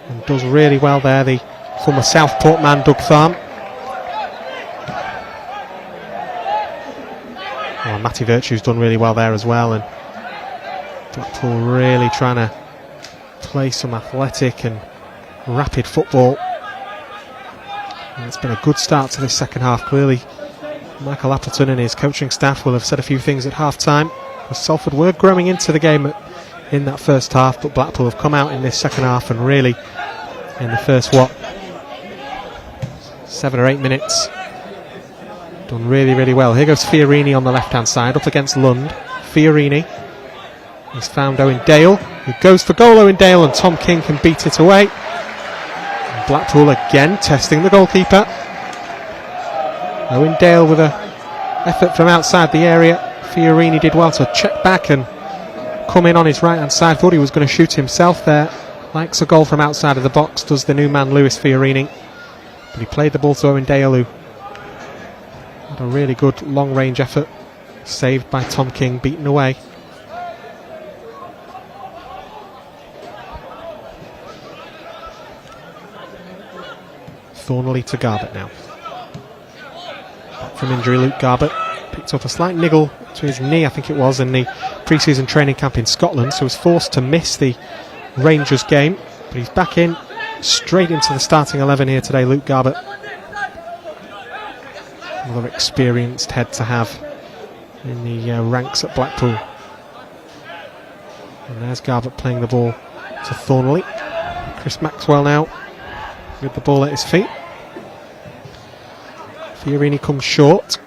and does really well there. The former Southport man, Doug Tharm. Oh, Matty Virtue's done really well there as well, and Blackpool really trying to play some athletic and rapid football. And it's been a good start to this second half. Clearly Michael Appleton and his coaching staff will have said a few things at half time. Salford were growing into the game in that first half, but Blackpool have come out in this second half and really in the first 7 or 8 minutes done really well. Here goes Fiorini on the left hand side up against Lund. Fiorini has found Owen Dale, who goes for goal. Owen Dale, and Tom King can beat it away. And Blackpool again testing the goalkeeper. Owen Dale with an effort from outside the area. Fiorini did well to check back and come in on his right hand side. Thought he was going to shoot himself there. Likes a goal from outside of the box, does the new man Lewis Fiorini. But he played the ball to Owen Dale, who had a really good long range effort. Saved by Tom King, beaten away. Thornley to Garbett now. Back from injury, Luke Garbett picked up a slight niggle to his knee, I think it was, in the pre-season training camp in Scotland, so was forced to miss the Rangers game, but he's back in straight into the starting 11 here today. Luke Garbett, another experienced head to have in the ranks at Blackpool. And there's Garbett playing the ball to Thornley. Chris Maxwell now with the ball at his feet. Fiorini comes short.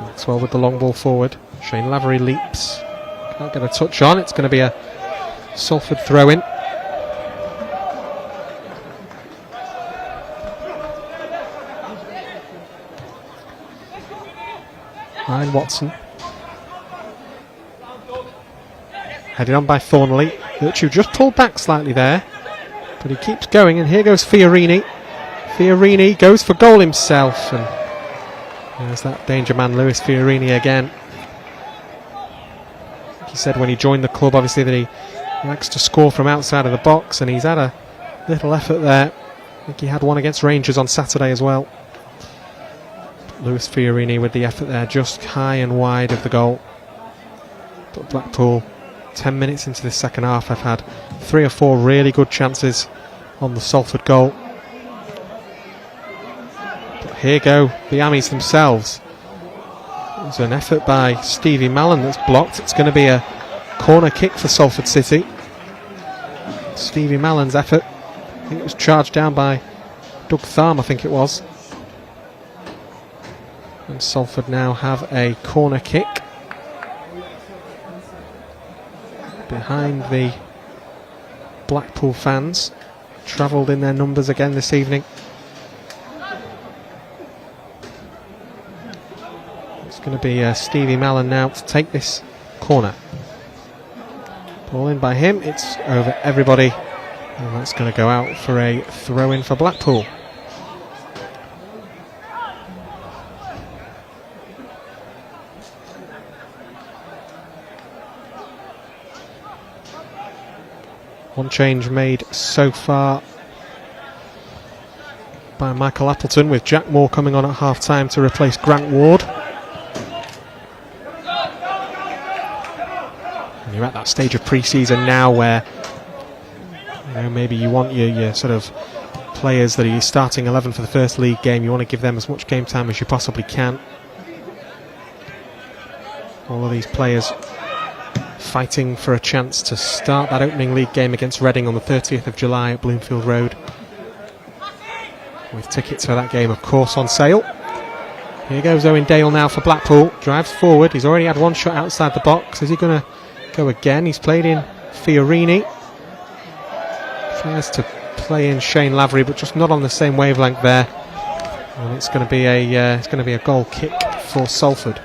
Maxwell with the long ball forward. Shane Lavery leaps. Can't get a touch on. It's going to be a Salford throw-in. Ryan Watson. Headed on by Thornley. Virtue just pulled back slightly there, but he keeps going, and here goes Fiorini. Fiorini goes for goal himself, and there's that danger man Lewis Fiorini again. He said when he joined the club, obviously, that he likes to score from outside of the box, and he's had a little effort there. I think he had one against Rangers on Saturday as well. Lewis Fiorini with the effort there, just high and wide of the goal. But Blackpool, 10 minutes into the second half, have had 3 or 4 really good chances on the Salford goal. But here go the Ammies themselves. There's an effort by Stevie Mallon that's blocked. It's going to be a corner kick for Salford City. Stevie Mallon's effort. I think it was charged down by Doug Tharm, I think it was. And Salford now have a corner kick behind the Blackpool fans. Travelled in their numbers again this evening. It's going to be Stevie Mallon now to take this corner. Ball in by him, it's over everybody, and that's going to go out for a throw-in for Blackpool. One change made so far by Michael Appleton, with Jack Moore coming on at half-time to replace Grant Ward. And you're at that stage of pre-season now where, you know, maybe you want your sort of players that are your starting 11 for the first league game, you want to give them as much game time as you possibly can. All of these players fighting for a chance to start that opening league game against Reading on the 30th of July at Bloomfield Road, with tickets for that game of course on sale. Here goes Owen Dale now for Blackpool, drives forward, he's already had one shot outside the box. Is he going to go again? He's played in Fiorini, tries to play in Shane Lavery, but just not on the same wavelength there, and it's going to be a goal kick for Salford.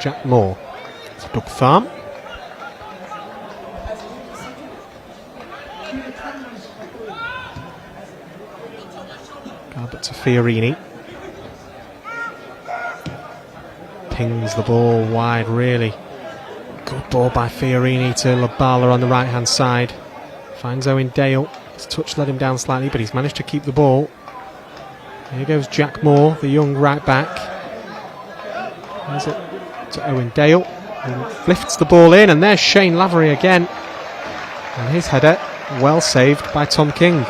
Jack Moore to Doug Tharm. Garbett to Fiorini. Pings the ball wide, really good ball by Fiorini to Labala on the right hand side. Finds Owen Dale. His touch let him down slightly, but he's managed to keep the ball. Here goes Jack Moore, the young right back. There's it to Owen Dale, who lifts the ball in, and there's Shane Lavery again, and his header well saved by Tom King.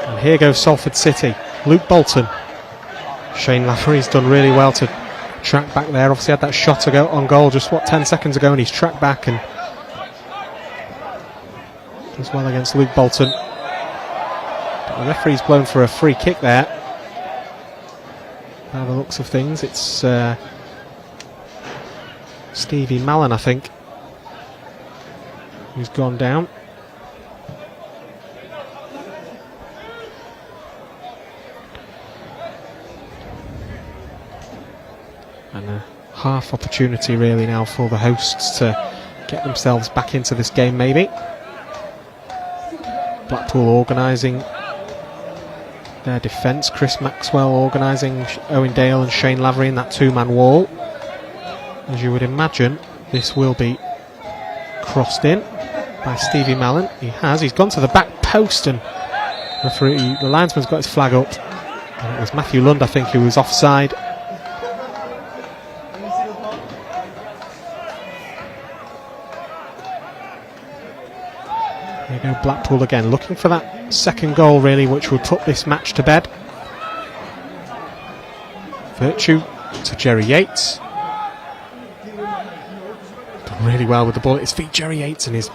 And here goes Salford City. Luke Bolton. Shane Lavery's done really well to track back there. Obviously had that shot to go on goal just 10 seconds ago, and he's tracked back and as well against Luke Bolton. But the referee's blown for a free kick there. By the looks of things, it's Stevie Mallon, I think, who's gone down. And a half opportunity really now for the hosts to get themselves back into this game maybe. Blackpool organising their defence. Chris Maxwell organising Owen Dale and Shane Lavery in that two-man wall. As you would imagine, this will be crossed in by Stevie Mallon. He's gone to the back post, and the linesman's got his flag up. And it was Matthew Lund, I think, who was offside. There you go, Blackpool again, looking for that second goal really, which would put this match to bed. Virtue to Jerry Yates. Done really well with the ball at his feet, Jerry Yates, and his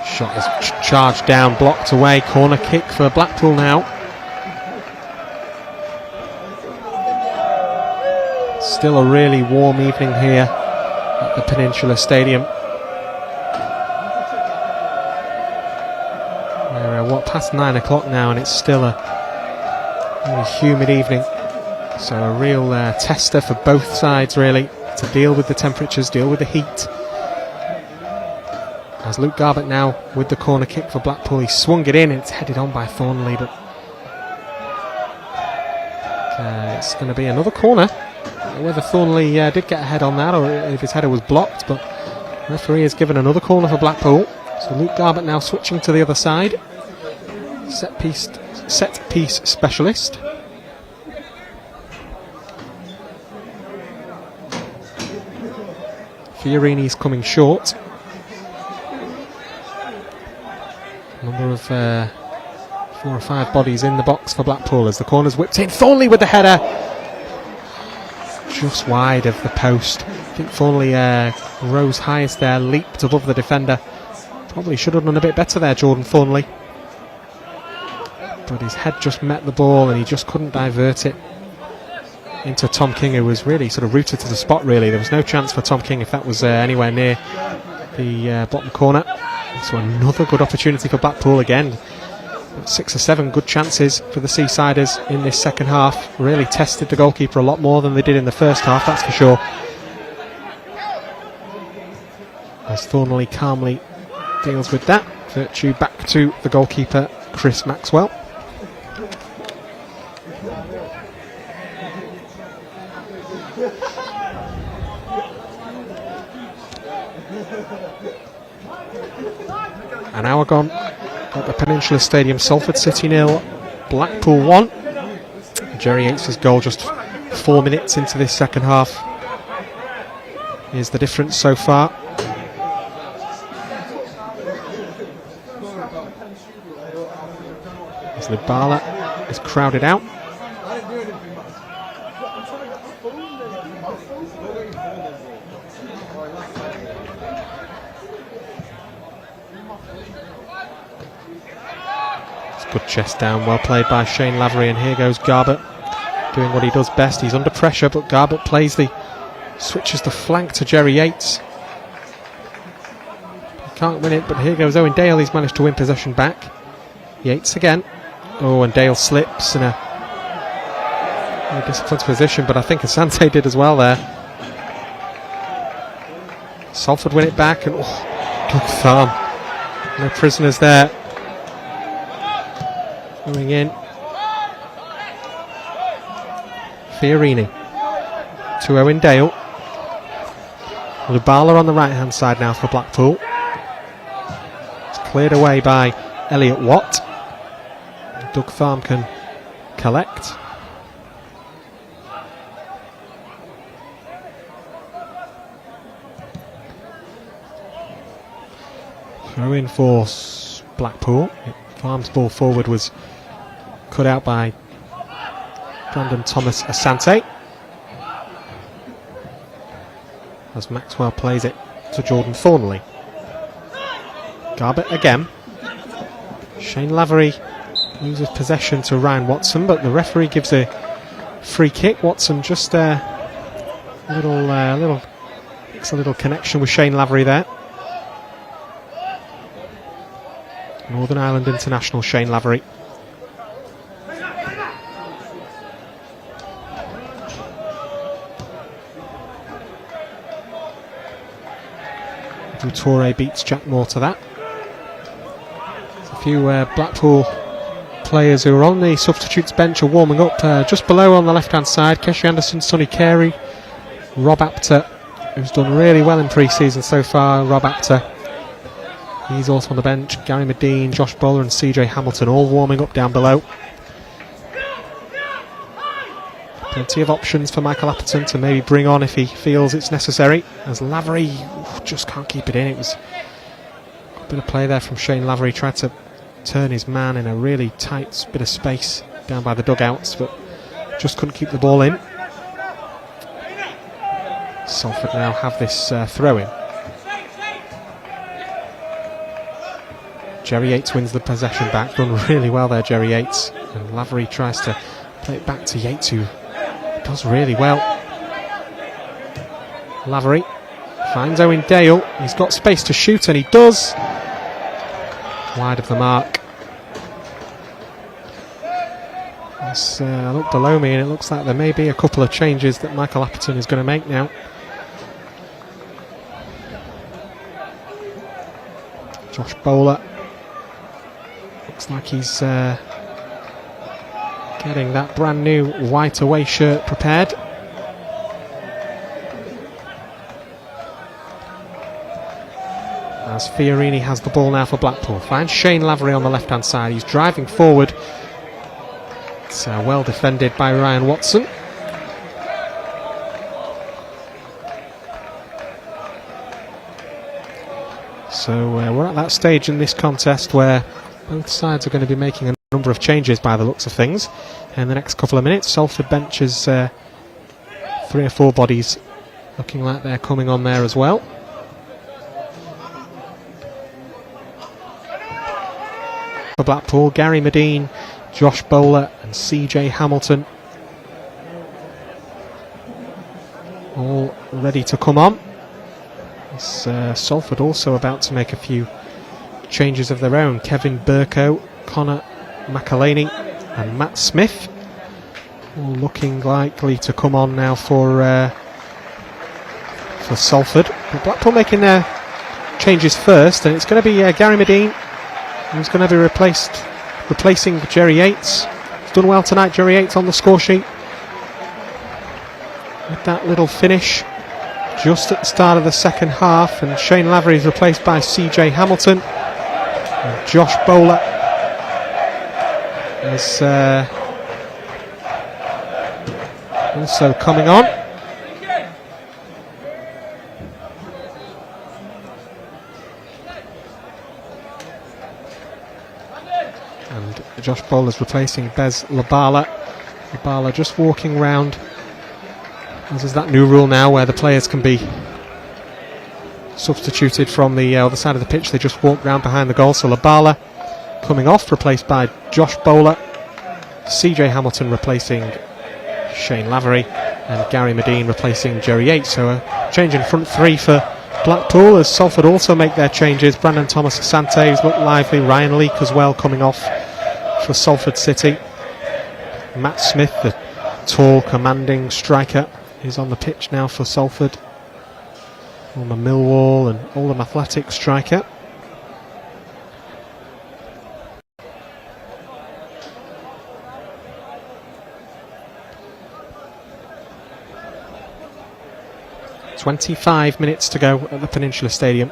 shot is charged down, blocked away. Corner kick for Blackpool now. Still a really warm evening here at the Peninsula Stadium. Past 9 o'clock now, and it's still a really humid evening, so a real tester for both sides really, to deal with the temperatures, deal with the heat. As Luke Garbett now with the corner kick for Blackpool, he swung it in, and it's headed on by Thornley, but it's going to be another corner. Whether Thornley did get a head on that or if his header was blocked, but the referee has given another corner for Blackpool. So Luke Garbutt now switching to the other side. Set piece specialist. Fiorini's coming short. Number of 4 or 5 bodies in the box for Blackpool as the corner's whipped in. Thornley with the header. Just wide of the post. I think Thornley rose highest there, leaped above the defender. Probably should have done a bit better there, Jordan Thornley. But his head just met the ball and he just couldn't divert it into Tom King, who was really sort of rooted to the spot, really. There was no chance for Tom King if that was anywhere near the bottom corner. So another good opportunity for Blackpool again. 6 or 7 good chances for the Seasiders in this second half. Really tested the goalkeeper a lot more than they did in the first half, that's for sure. As Thornley calmly deals with that. Virtue back to the goalkeeper, Chris Maxwell. An hour gone at the Peninsula Stadium. Salford City 0, Blackpool 1. Jerry Yates' goal just 4 minutes into this second half is the difference so far. As Libala is crowded out. Good chest down, well played by Shane Lavery, and here goes Garbutt doing what he does best. He's under pressure, but Garbutt switches the flank to Jerry Yates. He can't win it, but here goes Owen Dale. He's managed to win possession back. Yates again. Oh, and Dale slips in a disappointing position, but I think Asante did as well there. Salford win it back, and Doug Farm. No prisoners there. Going in. Fiorini to Owen Dale. Lubala on the right hand side now for Blackpool. It's cleared away by Elliot Watt. Doug Farm can collect. Throw in for Blackpool. Farm's ball forward was cut out by Brandon Thomas Asante. As Maxwell plays it to Jordan Thornley. Garbutt again. Shane Lavery loses possession to Ryan Watson, but the referee gives a free kick. Watson just makes a little connection with Shane Lavery there. Northern Ireland international Shane Lavery. Toure beats Jack Moore to that. There's a few Blackpool players who are on the substitutes bench are warming up just below on the left hand side. Keshi Anderson, Sonny Carey, Rob Apter, who's done really well in pre-season so far. Rob Apter, he's also on the bench. Gary Medine, Josh Bowler and CJ Hamilton all warming up down below. Plenty of options for Michael Apperton to maybe bring on if he feels it's necessary. As Lavery just can't keep it in. It was a bit of play there from Shane Lavery. Tried to turn his man in a really tight bit of space down by the dugouts, but just couldn't keep the ball in. Salford now have this throw-in. Jerry Yates wins the possession back. Done really well there, Jerry Yates. And Lavery tries to play it back to Yates, who does really well. Lavery finds Owen Dale. He's got space to shoot, and he does. Wide of the mark. I look below me, and it looks like there may be a couple of changes that Michael Apperton is going to make now. Josh Bowler looks like he's getting that brand new white away shirt prepared. As Fiorini has the ball now for Blackpool. Finds Shane Lavery on the left hand side. He's driving forward. It's well defended by Ryan Watson. So we're at that stage in this contest where both sides are going to be making a number of changes by the looks of things in the next couple of minutes. Salford benches 3 or 4 bodies looking like they're coming on there as well. For Blackpool, Gary Medine, Josh Bowler and CJ Hamilton all ready to come on. Salford also about to make a few changes of their own. Kevin Burko, Connor McElhaney and Matt Smith all looking likely to come on now for Salford. But Blackpool making their changes first, and it's going to be Gary Medine who's going to be replacing Jerry Yates. He's done well tonight, Jerry Yates, on the score sheet with that little finish just at the start of the second half. And Shane Lavery is replaced by CJ Hamilton, and Josh Bowler is also coming on. And Josh Bowler's replacing Bez Labala. Labala just walking round. There's that new rule now where the players can be substituted from the other side of the pitch. They just walk round behind the goal. So Labala coming off, replaced by Josh Bowler. CJ Hamilton replacing Shane Lavery, and Gary Medine replacing Jerry Yates. So a change in front 3 for Blackpool, as Salford also make their changes. Brandon Thomas Asante, who's looked lively. Ryan Leake as well coming off for Salford City. Matt Smith, the tall, commanding striker, is on the pitch now for Salford. Former Millwall and Oldham Athletic striker. "25 minutes to go at the Peninsula Stadium.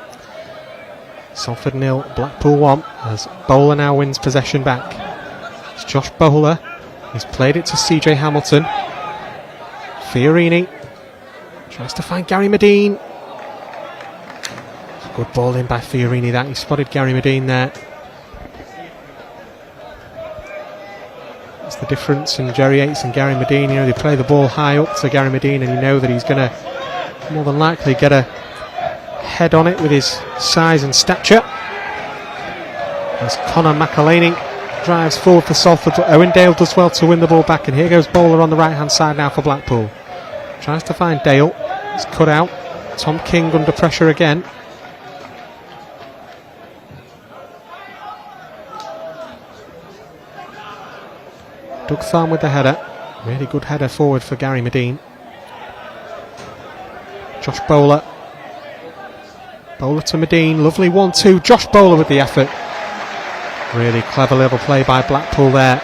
Salford 0, Blackpool 1, as Bowler now wins possession back. It's Josh Bowler. He's played it to CJ Hamilton. Fiorini tries to find Gary Medine. Good ball in by Fiorini that. He spotted Gary Medine there. That's the difference in Jerry Yates and Gary Medine. You know, they play the ball high up to Gary Medine, and you know that he's going to more than likely get a head on it with his size and stature. As Connor McElhaney drives forward for Salford, but Owen Dale does well to win the ball back, and here goes Bowler on the right hand side now for Blackpool. Tries to find Dale. It's cut out. Tom King under pressure again. Doug Tharm with the header. Really good header forward for Gary Medine. Josh Bowler. Bowler to Medine. Lovely 1-2. Josh Bowler with the effort. Really clever little play by Blackpool there.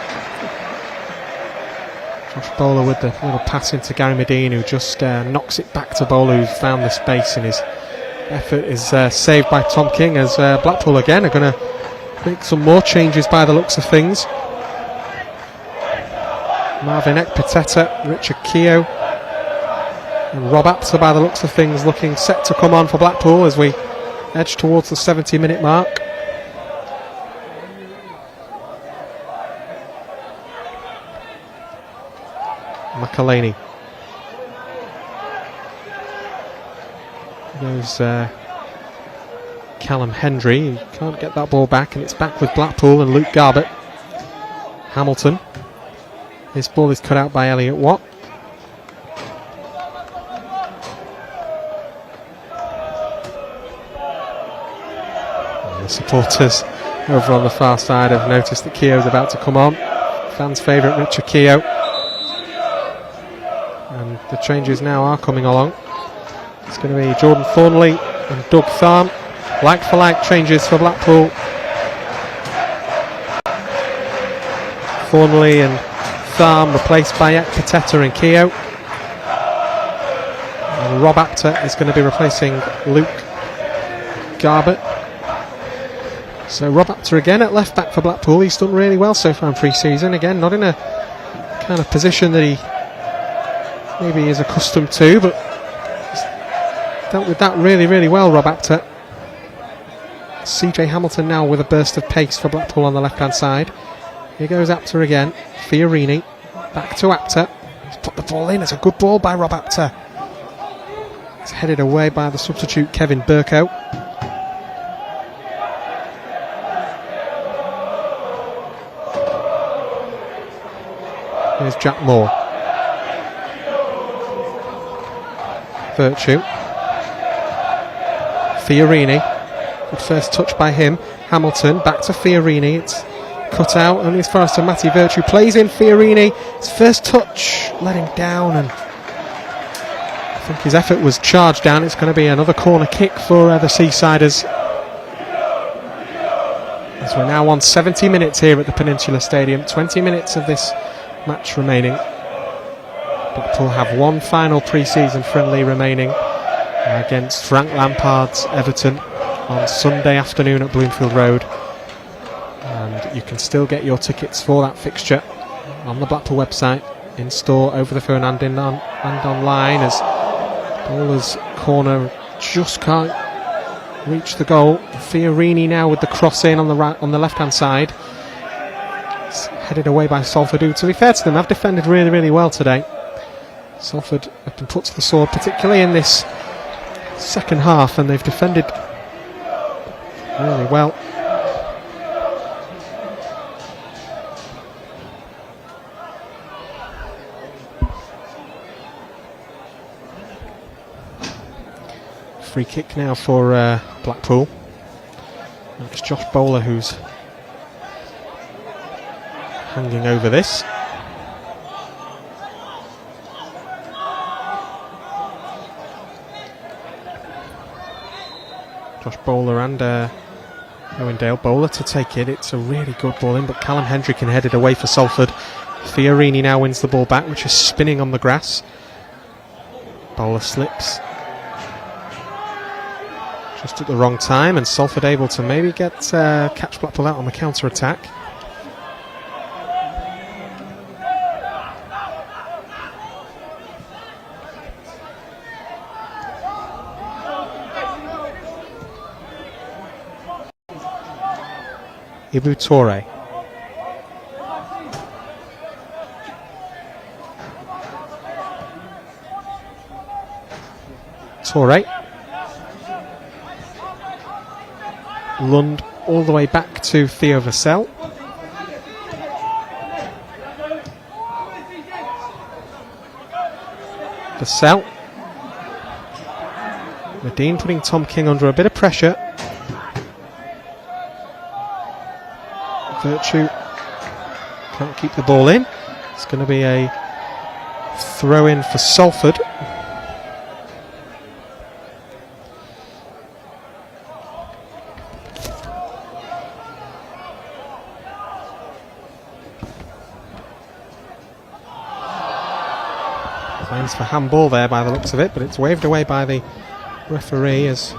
Josh Bowler with the little pass into Gary Medine, who just knocks it back to Bowler, who's found the space, and his effort is saved by Tom King, as Blackpool again are going to make some more changes by the looks of things. Marvin Ekpiteta, Richard Keogh and Rob Apter by the looks of things looking set to come on for Blackpool as we edge towards the 70-minute mark. McElhaney. There's Callum Hendry. He can't get that ball back, and it's back with Blackpool and Luke Garbett. Hamilton. This ball is cut out by Elliot Watt. And the supporters over on the far side have noticed that Keogh's about to come on. Fans' favourite Richard Keogh. And the changes now are coming along. It's going to be Jordan Thornley and Doug Tharm. Like for like changes for Blackpool. Thornley and left arm, replaced by Pateta and Keogh. And Rob Apter is going to be replacing Luke Garbutt. So Rob Apter again at left back for Blackpool. He's done really well so far in pre-season. Again, not in a kind of position that he maybe is accustomed to, but he's dealt with that really, really well, Rob Apter. CJ Hamilton now with a burst of pace for Blackpool on the left-hand side. Here goes Apter again. Fiorini back to Apter. He's put the ball in. It's a good ball by Rob Apter. It's headed away by the substitute Kevin Burko. Here's Jack Moore. Virtue. Fiorini. Good first touch by him. Hamilton back to Fiorini. It's cut out only as far as to Matty Virtue. Plays in Fiorini. His first touch let him down, and I think his effort was charged down. It's going to be another corner kick for the Seasiders. As we're now on 70 minutes here at the Peninsula Stadium. 20 minutes of this match remaining. Blackpool have one final pre-season friendly remaining against Frank Lampard's Everton on Sunday afternoon at Bloomfield Road, and you can still get your tickets for that fixture on the Blackpool website, in store, over the phone and online, as bowler's corner just can't reach the goal. Fiorini now with the cross in on the left hand side. It's headed away by Salford, who, to be fair to them, have defended really, really well today. Salford have been put to the sword, particularly in this second half, and they've defended really well. Free kick now for Blackpool. It's Josh Bowler who's hanging over this. Josh Bowler and Owen Dale. Bowler to take it. It's a really good ball in, but Callum Hendry can head it away for Salford. Fiorini now wins the ball back, which is spinning on the grass. Bowler slips just at the wrong time, and Salford able to maybe catch Blackpool out on the counter attack. Ibu Toure. Toure. Lund all the way back to Theo Vassell. Vassell. Medine putting Tom King under a bit of pressure. Virtue can't keep the ball in. It's going to be a throw in for Salford. Claims for handball there by the looks of it, but it's waved away by the referee as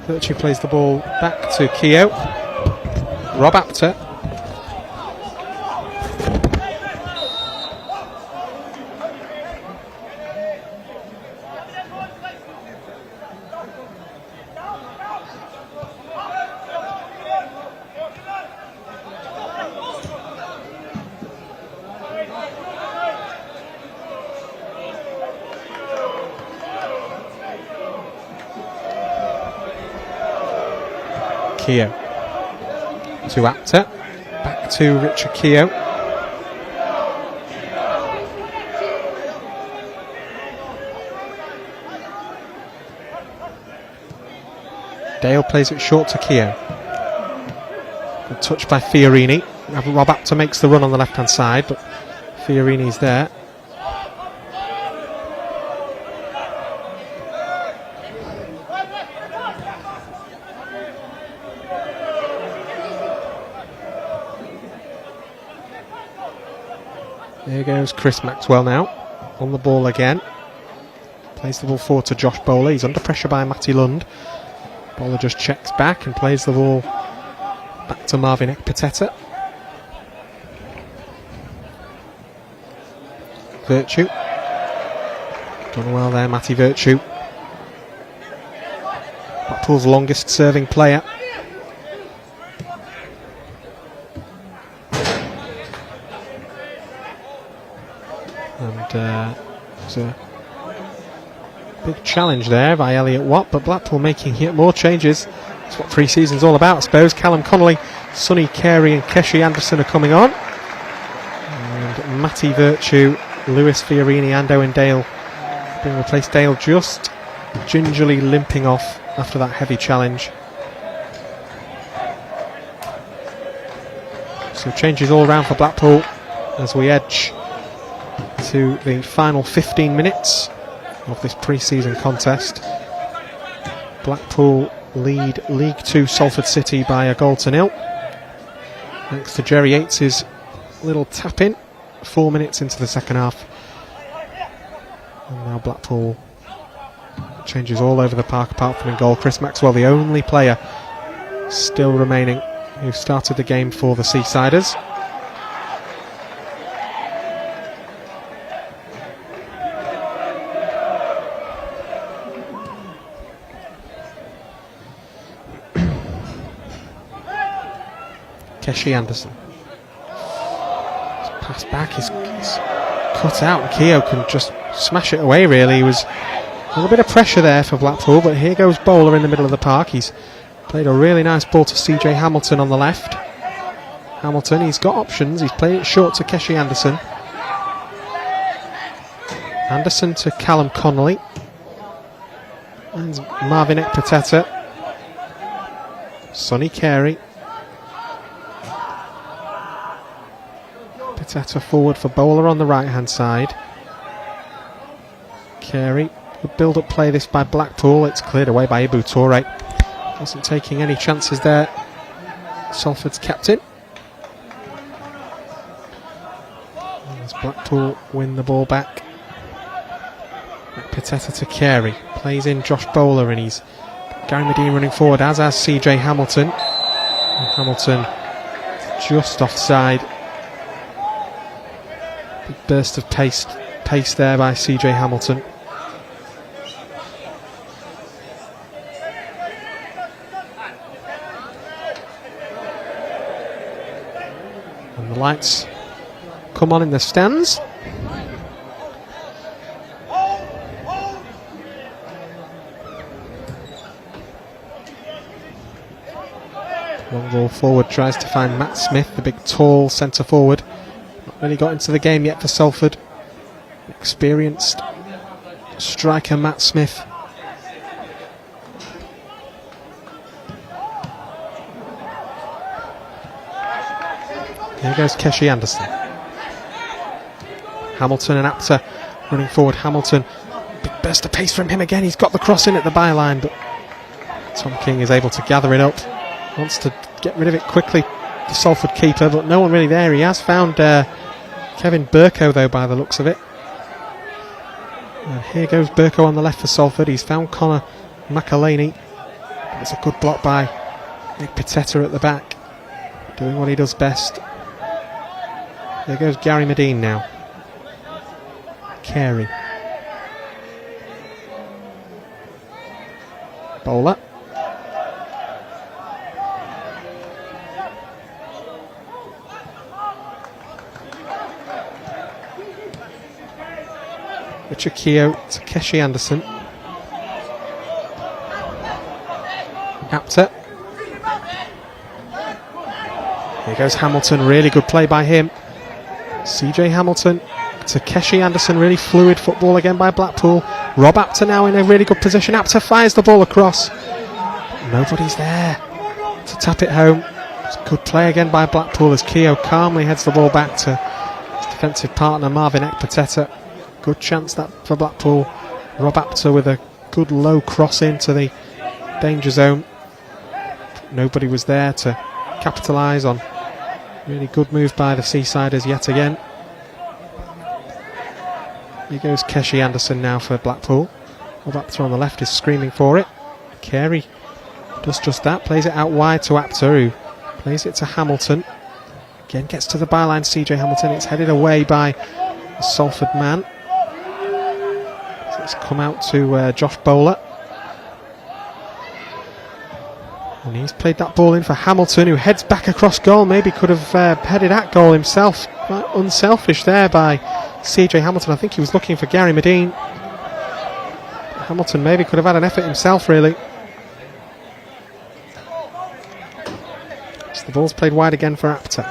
Virtue plays the ball back to Keogh. Rob Apter. Keogh. To Apter, back to Richard Keogh. Dale plays it short to Keogh. Good touch by Fiorini. Rob Apter makes the run on the left hand side, but Fiorini's there. Here goes Chris Maxwell now. On the ball again. Plays the ball forward to Josh Bowler. He's under pressure by Matty Lund. Bowler just checks back and plays the ball back to Marvin Ekpiteta. Virtue. Done well there, Matty Virtue. Blackpool's longest serving player. And there's a big challenge there by Elliot Watt, but Blackpool making yet more changes. That's what pre-season's all about, I suppose. Callum Connolly, Sonny Carey and Keshi Anderson are coming on. And Matty Virtue, Lewis Fiorini and Owen Dale being replaced. Dale just gingerly limping off after that heavy challenge. So changes all round for Blackpool as we edge to the final 15 minutes of this pre-season contest. Blackpool lead League 2 Salford City by a goal to 0, thanks to Jerry Yates's little tap-in 4 minutes into the second half. And now Blackpool changes all over the park apart from in goal. Chris Maxwell, the only player still remaining who started the game for the Seasiders. Keshi Anderson. Pass back, he's cut out, and Keogh can just smash it away really. He was a little bit of pressure there for Blackpool, but here goes Bowler in the middle of the park. He's played a really nice ball to CJ Hamilton on the left. Hamilton, he's got options, he's played it short to Keshi Anderson. Anderson to Callum Connolly. And Marvin Ekpiteta. Sonny Carey. Ekpiteta forward for Bowler on the right hand side. Carey, good build up play this by Blackpool. It's cleared away by Ibu Toure. Wasn't taking any chances there, Salford's captain. As Blackpool win the ball back. Ekpiteta to Carey. Plays in Josh Bowler, and he's Gary Medine running forward, as has CJ Hamilton. And Hamilton just offside. Big burst of pace there by CJ Hamilton. And the lights come on in the stands. Long ball forward, tries to find Matt Smith, the big tall centre forward. Not really got into the game yet for Salford. Experienced striker Matt Smith. Here goes Keshi Anderson. Hamilton and Apter running forward. Hamilton, big burst of pace from him again. He's got the cross in at the byline, but Tom King is able to gather it up. Wants to get rid of it quickly, the Salford keeper, but no one really there. He has found Kevin Burko, though, by the looks of it. And here goes Burko on the left for Salford. He's found Connor McElhaney. It's a good block by Ekpiteta at the back, doing what he does best. There goes Gary Medine now. Carey. Bowler. Richard Keogh to Keshi Anderson. Apter. Here goes Hamilton, really good play by him. CJ Hamilton to Keshi Anderson, really fluid football again by Blackpool. Rob Apter now in a really good position. Apter fires the ball across. Nobody's there to tap it home. It's a good play again by Blackpool as Keogh calmly heads the ball back to his defensive partner Marvin Ekpiteta. Good chance that for Blackpool. Rob Apter with a good low cross into the danger zone. Nobody was there to capitalise on. Really good move by the Seasiders yet again. Here goes Keshi Anderson now for Blackpool. Rob Apter on the left is screaming for it. Carey does just that, plays it out wide to Apter, who plays it to Hamilton. Again gets to the byline, CJ Hamilton. It's headed away by the Salford man. So it's come out to Josh Bowler. And he's played that ball in for Hamilton, who heads back across goal. Maybe could have headed at goal himself. Quite unselfish there by CJ Hamilton. I think he was looking for Gary Medine. Hamilton maybe could have had an effort himself, really. So the ball's played wide again for Apter.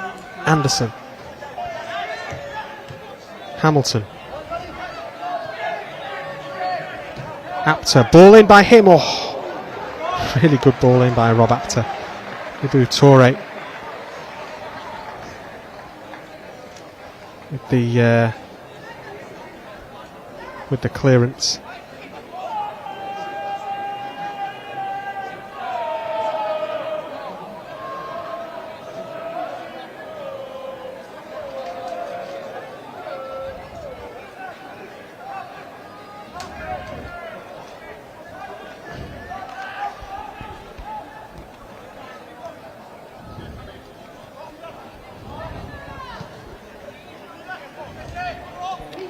Anderson. Hamilton. Apter. Ball in by him. Oh, really good ball in by Rob Apter. Ibu Toure with the clearance.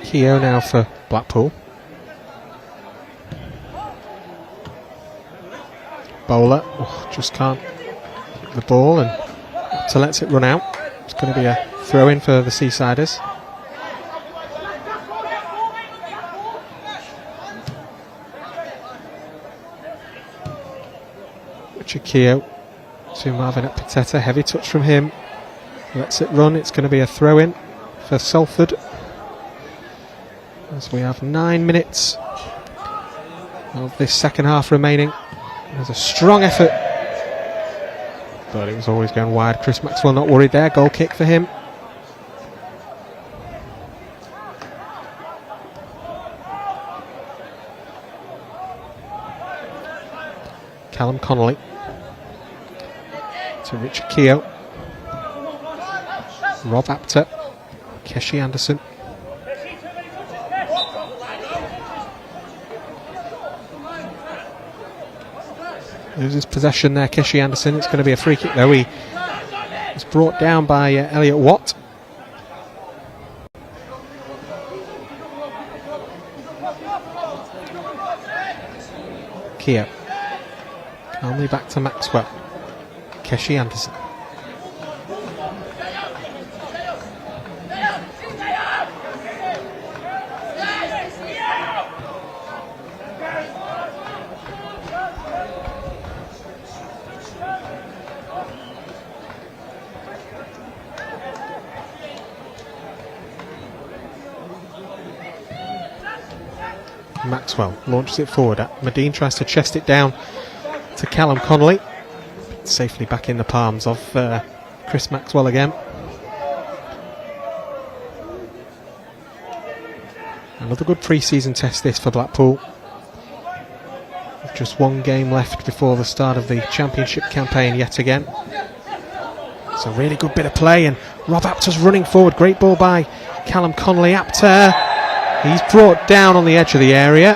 Keogh now for Blackpool. Bowler just can't hit the ball and to lets it run out. It's going to be a throw in for the Seasiders. Richard Keogh to Marvin at Pitetta. Heavy touch from him. Lets it run. It's going to be a throw in for Salford. As we have 9 minutes of this second half remaining. There's a strong effort, but it was always going wide. Chris Maxwell not worried there. Goal kick for him. Callum Connolly to Richard Keogh. Rob Apter. Keshi Anderson. Loses possession there, Keshi Anderson. It's going to be a free kick though. He was brought down by Elliot Watt. Keogh. Calmly back to Maxwell. Keshi Anderson. Maxwell launches it forward. Medine tries to chest it down to Callum Connolly. Safely back in the palms of Chris Maxwell again. Another good pre-season test this for Blackpool. With just one game left before the start of the championship campaign yet again. It's a really good bit of play, and Rob Apter's running forward. Great ball by Callum Connolly. Apter. He's brought down on the edge of the area.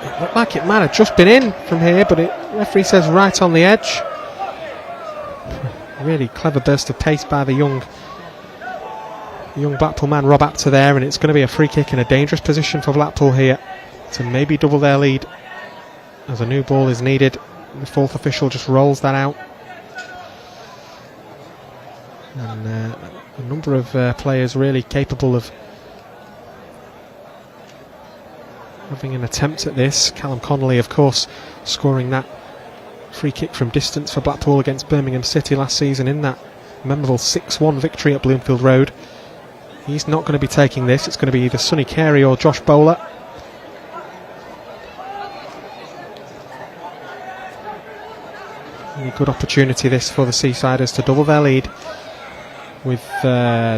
It looked like it might have just been in from here, but referee says right on the edge. Really clever burst of pace by the young Blackpool man Rob Apter there, and it's going to be a free kick in a dangerous position for Blackpool here to maybe double their lead as a new ball is needed. The fourth official just rolls that out. And a number of players really capable of having an attempt at this. Callum Connolly, of course, scoring that free kick from distance for Blackpool against Birmingham City last season in that memorable 6-1 victory at Bloomfield Road. He's not going to be taking this. It's going to be either Sonny Carey or Josh Bowler. Really good opportunity this for the Seasiders to double their lead with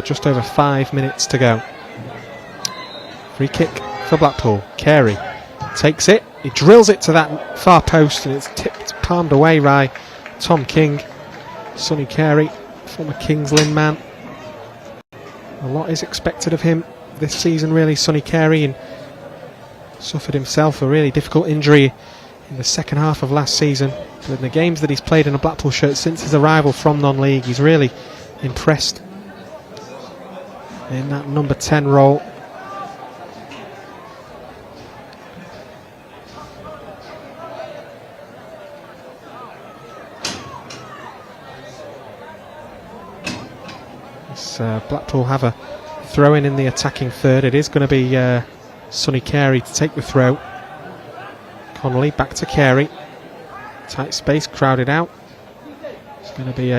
just over 5 minutes to go. Free kick for Blackpool. Carey takes it. He drills it to that far post, and it's palmed away by Tom King. Sonny Carey, former Kings Lynn man. A lot is expected of him this season, really, Sonny Carey, and suffered himself a really difficult injury in the second half of last season. But in the games that he's played in a Blackpool shirt since his arrival from non-league, he's really impressed in that number 10 role. Blackpool have a throw-in in the attacking third. It is going to be Sonny Carey to take the throw. Connolly back to Carey. Tight space, crowded out. It's going to be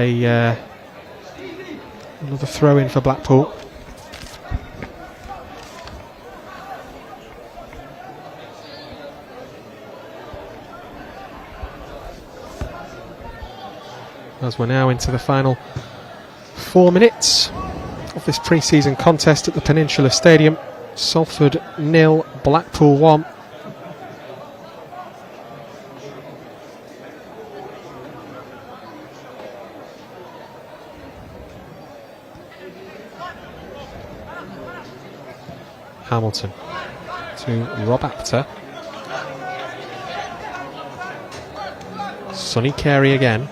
another throw-in for Blackpool. As we're now into the final 4 minutes of this pre-season contest at the Peninsula Stadium. Salford 0, Blackpool 1. Hamilton to Rob Apter. Sonny Carey again.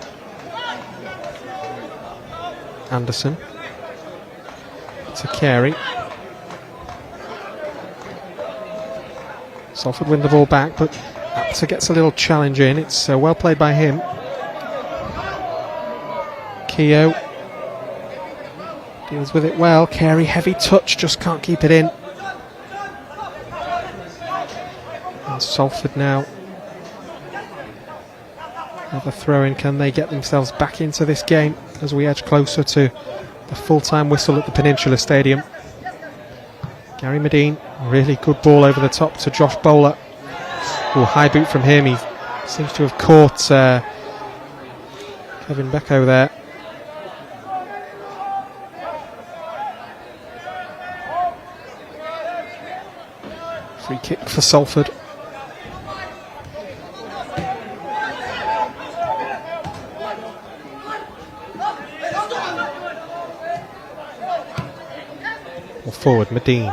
Anderson to Carey. Salford win the ball back, but Apter gets a little challenge in. It's well played by him. Keogh deals with it well. Carey, heavy touch, just can't keep it in. And Salford now have a throw-in. Can they get themselves back into this game as we edge closer to the full-time whistle at the Peninsula Stadium? Gary Medine, really good ball over the top to Josh Bowler. Oh, high boot from him. He seems to have caught Kevin Becko there. Free kick for Salford. Forward, Medine.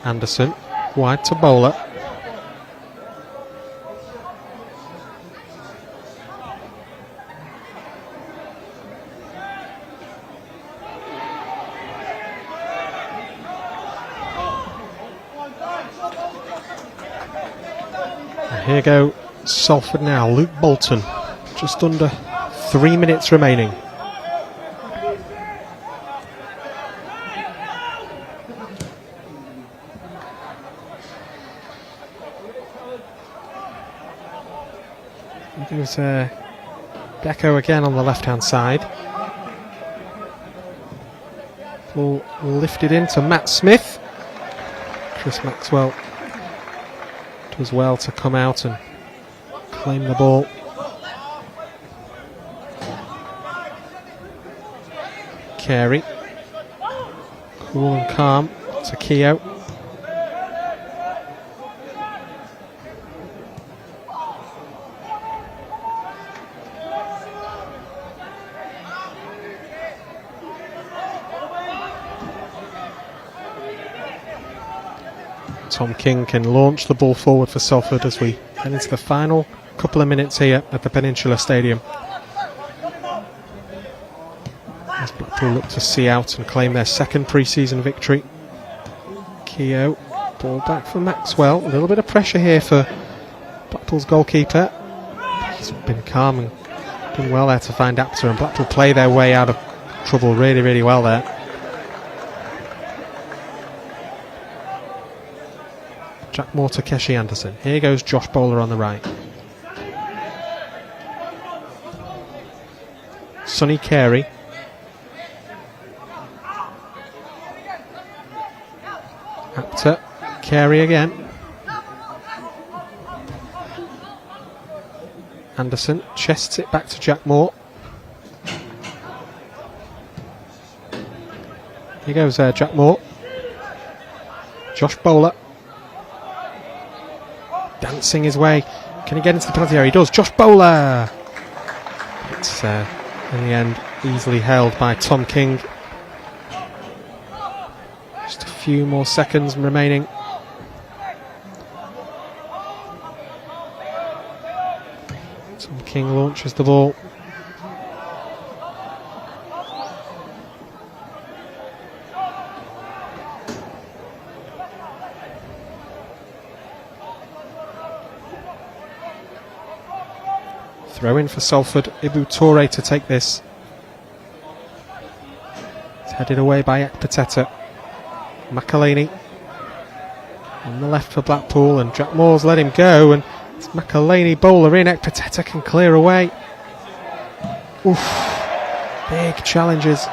Anderson, wide to Bowler. And here go Salford now. Luke Bolton, just under 3 minutes remaining. There's Becko again on the left-hand side. Ball lifted into Matt Smith. Chris Maxwell does well to come out and claim the ball. Carey, cool and calm to Keogh. Tom King can launch the ball forward for Salford as we head into the final couple of minutes here at the Peninsula Stadium. As Blackpool look to see out and claim their second pre-season victory. Keogh, ball back for Maxwell. A little bit of pressure here for Blackpool's goalkeeper. He's been calm and done well there to find Apter, and Blackpool play their way out of trouble really, really well there. Jack Moore to Keshi Anderson. Here goes Josh Bowler on the right. Sonny Carey. Apter. Carey again. Anderson chests it back to Jack Moore. Here goes Jack Moore. Josh Bowler. Dancing his way. Can he get into the penalty area? He does. Josh Bowler! It's in the end easily held by Tom King. few more seconds remaining. Tom King launches the ball. Throw in for Salford. Ibu Toure to take this. It's headed away by Ekpateta. McElhaney on the left for Blackpool, and Jack Moore's let him go, and it's McElhaney bowler in. Ekpateta can clear away. Oof, big challenges.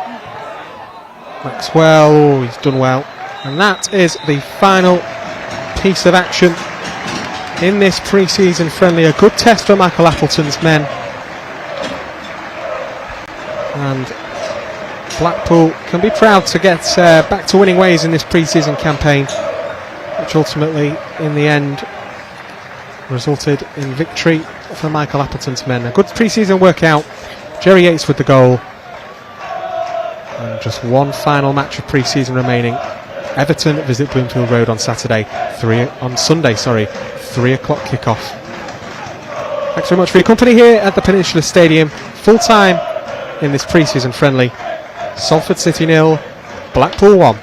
Maxwell, oh, he's done well, and that is the final piece of action in this pre-season friendly. A good test for Michael Appleton's men, and Blackpool can be proud to get back to winning ways in this pre-season campaign, which ultimately in the end resulted in victory for Michael Appleton's men. A good pre-season workout. Jerry Yates with the goal, and just one final match of pre-season remaining. Everton visit Bloomfield Road on Sunday, 3 o'clock kickoff. Thanks very much for your company here at the Peninsula Stadium. Full time in this pre-season friendly. Salford City 0, Blackpool 1.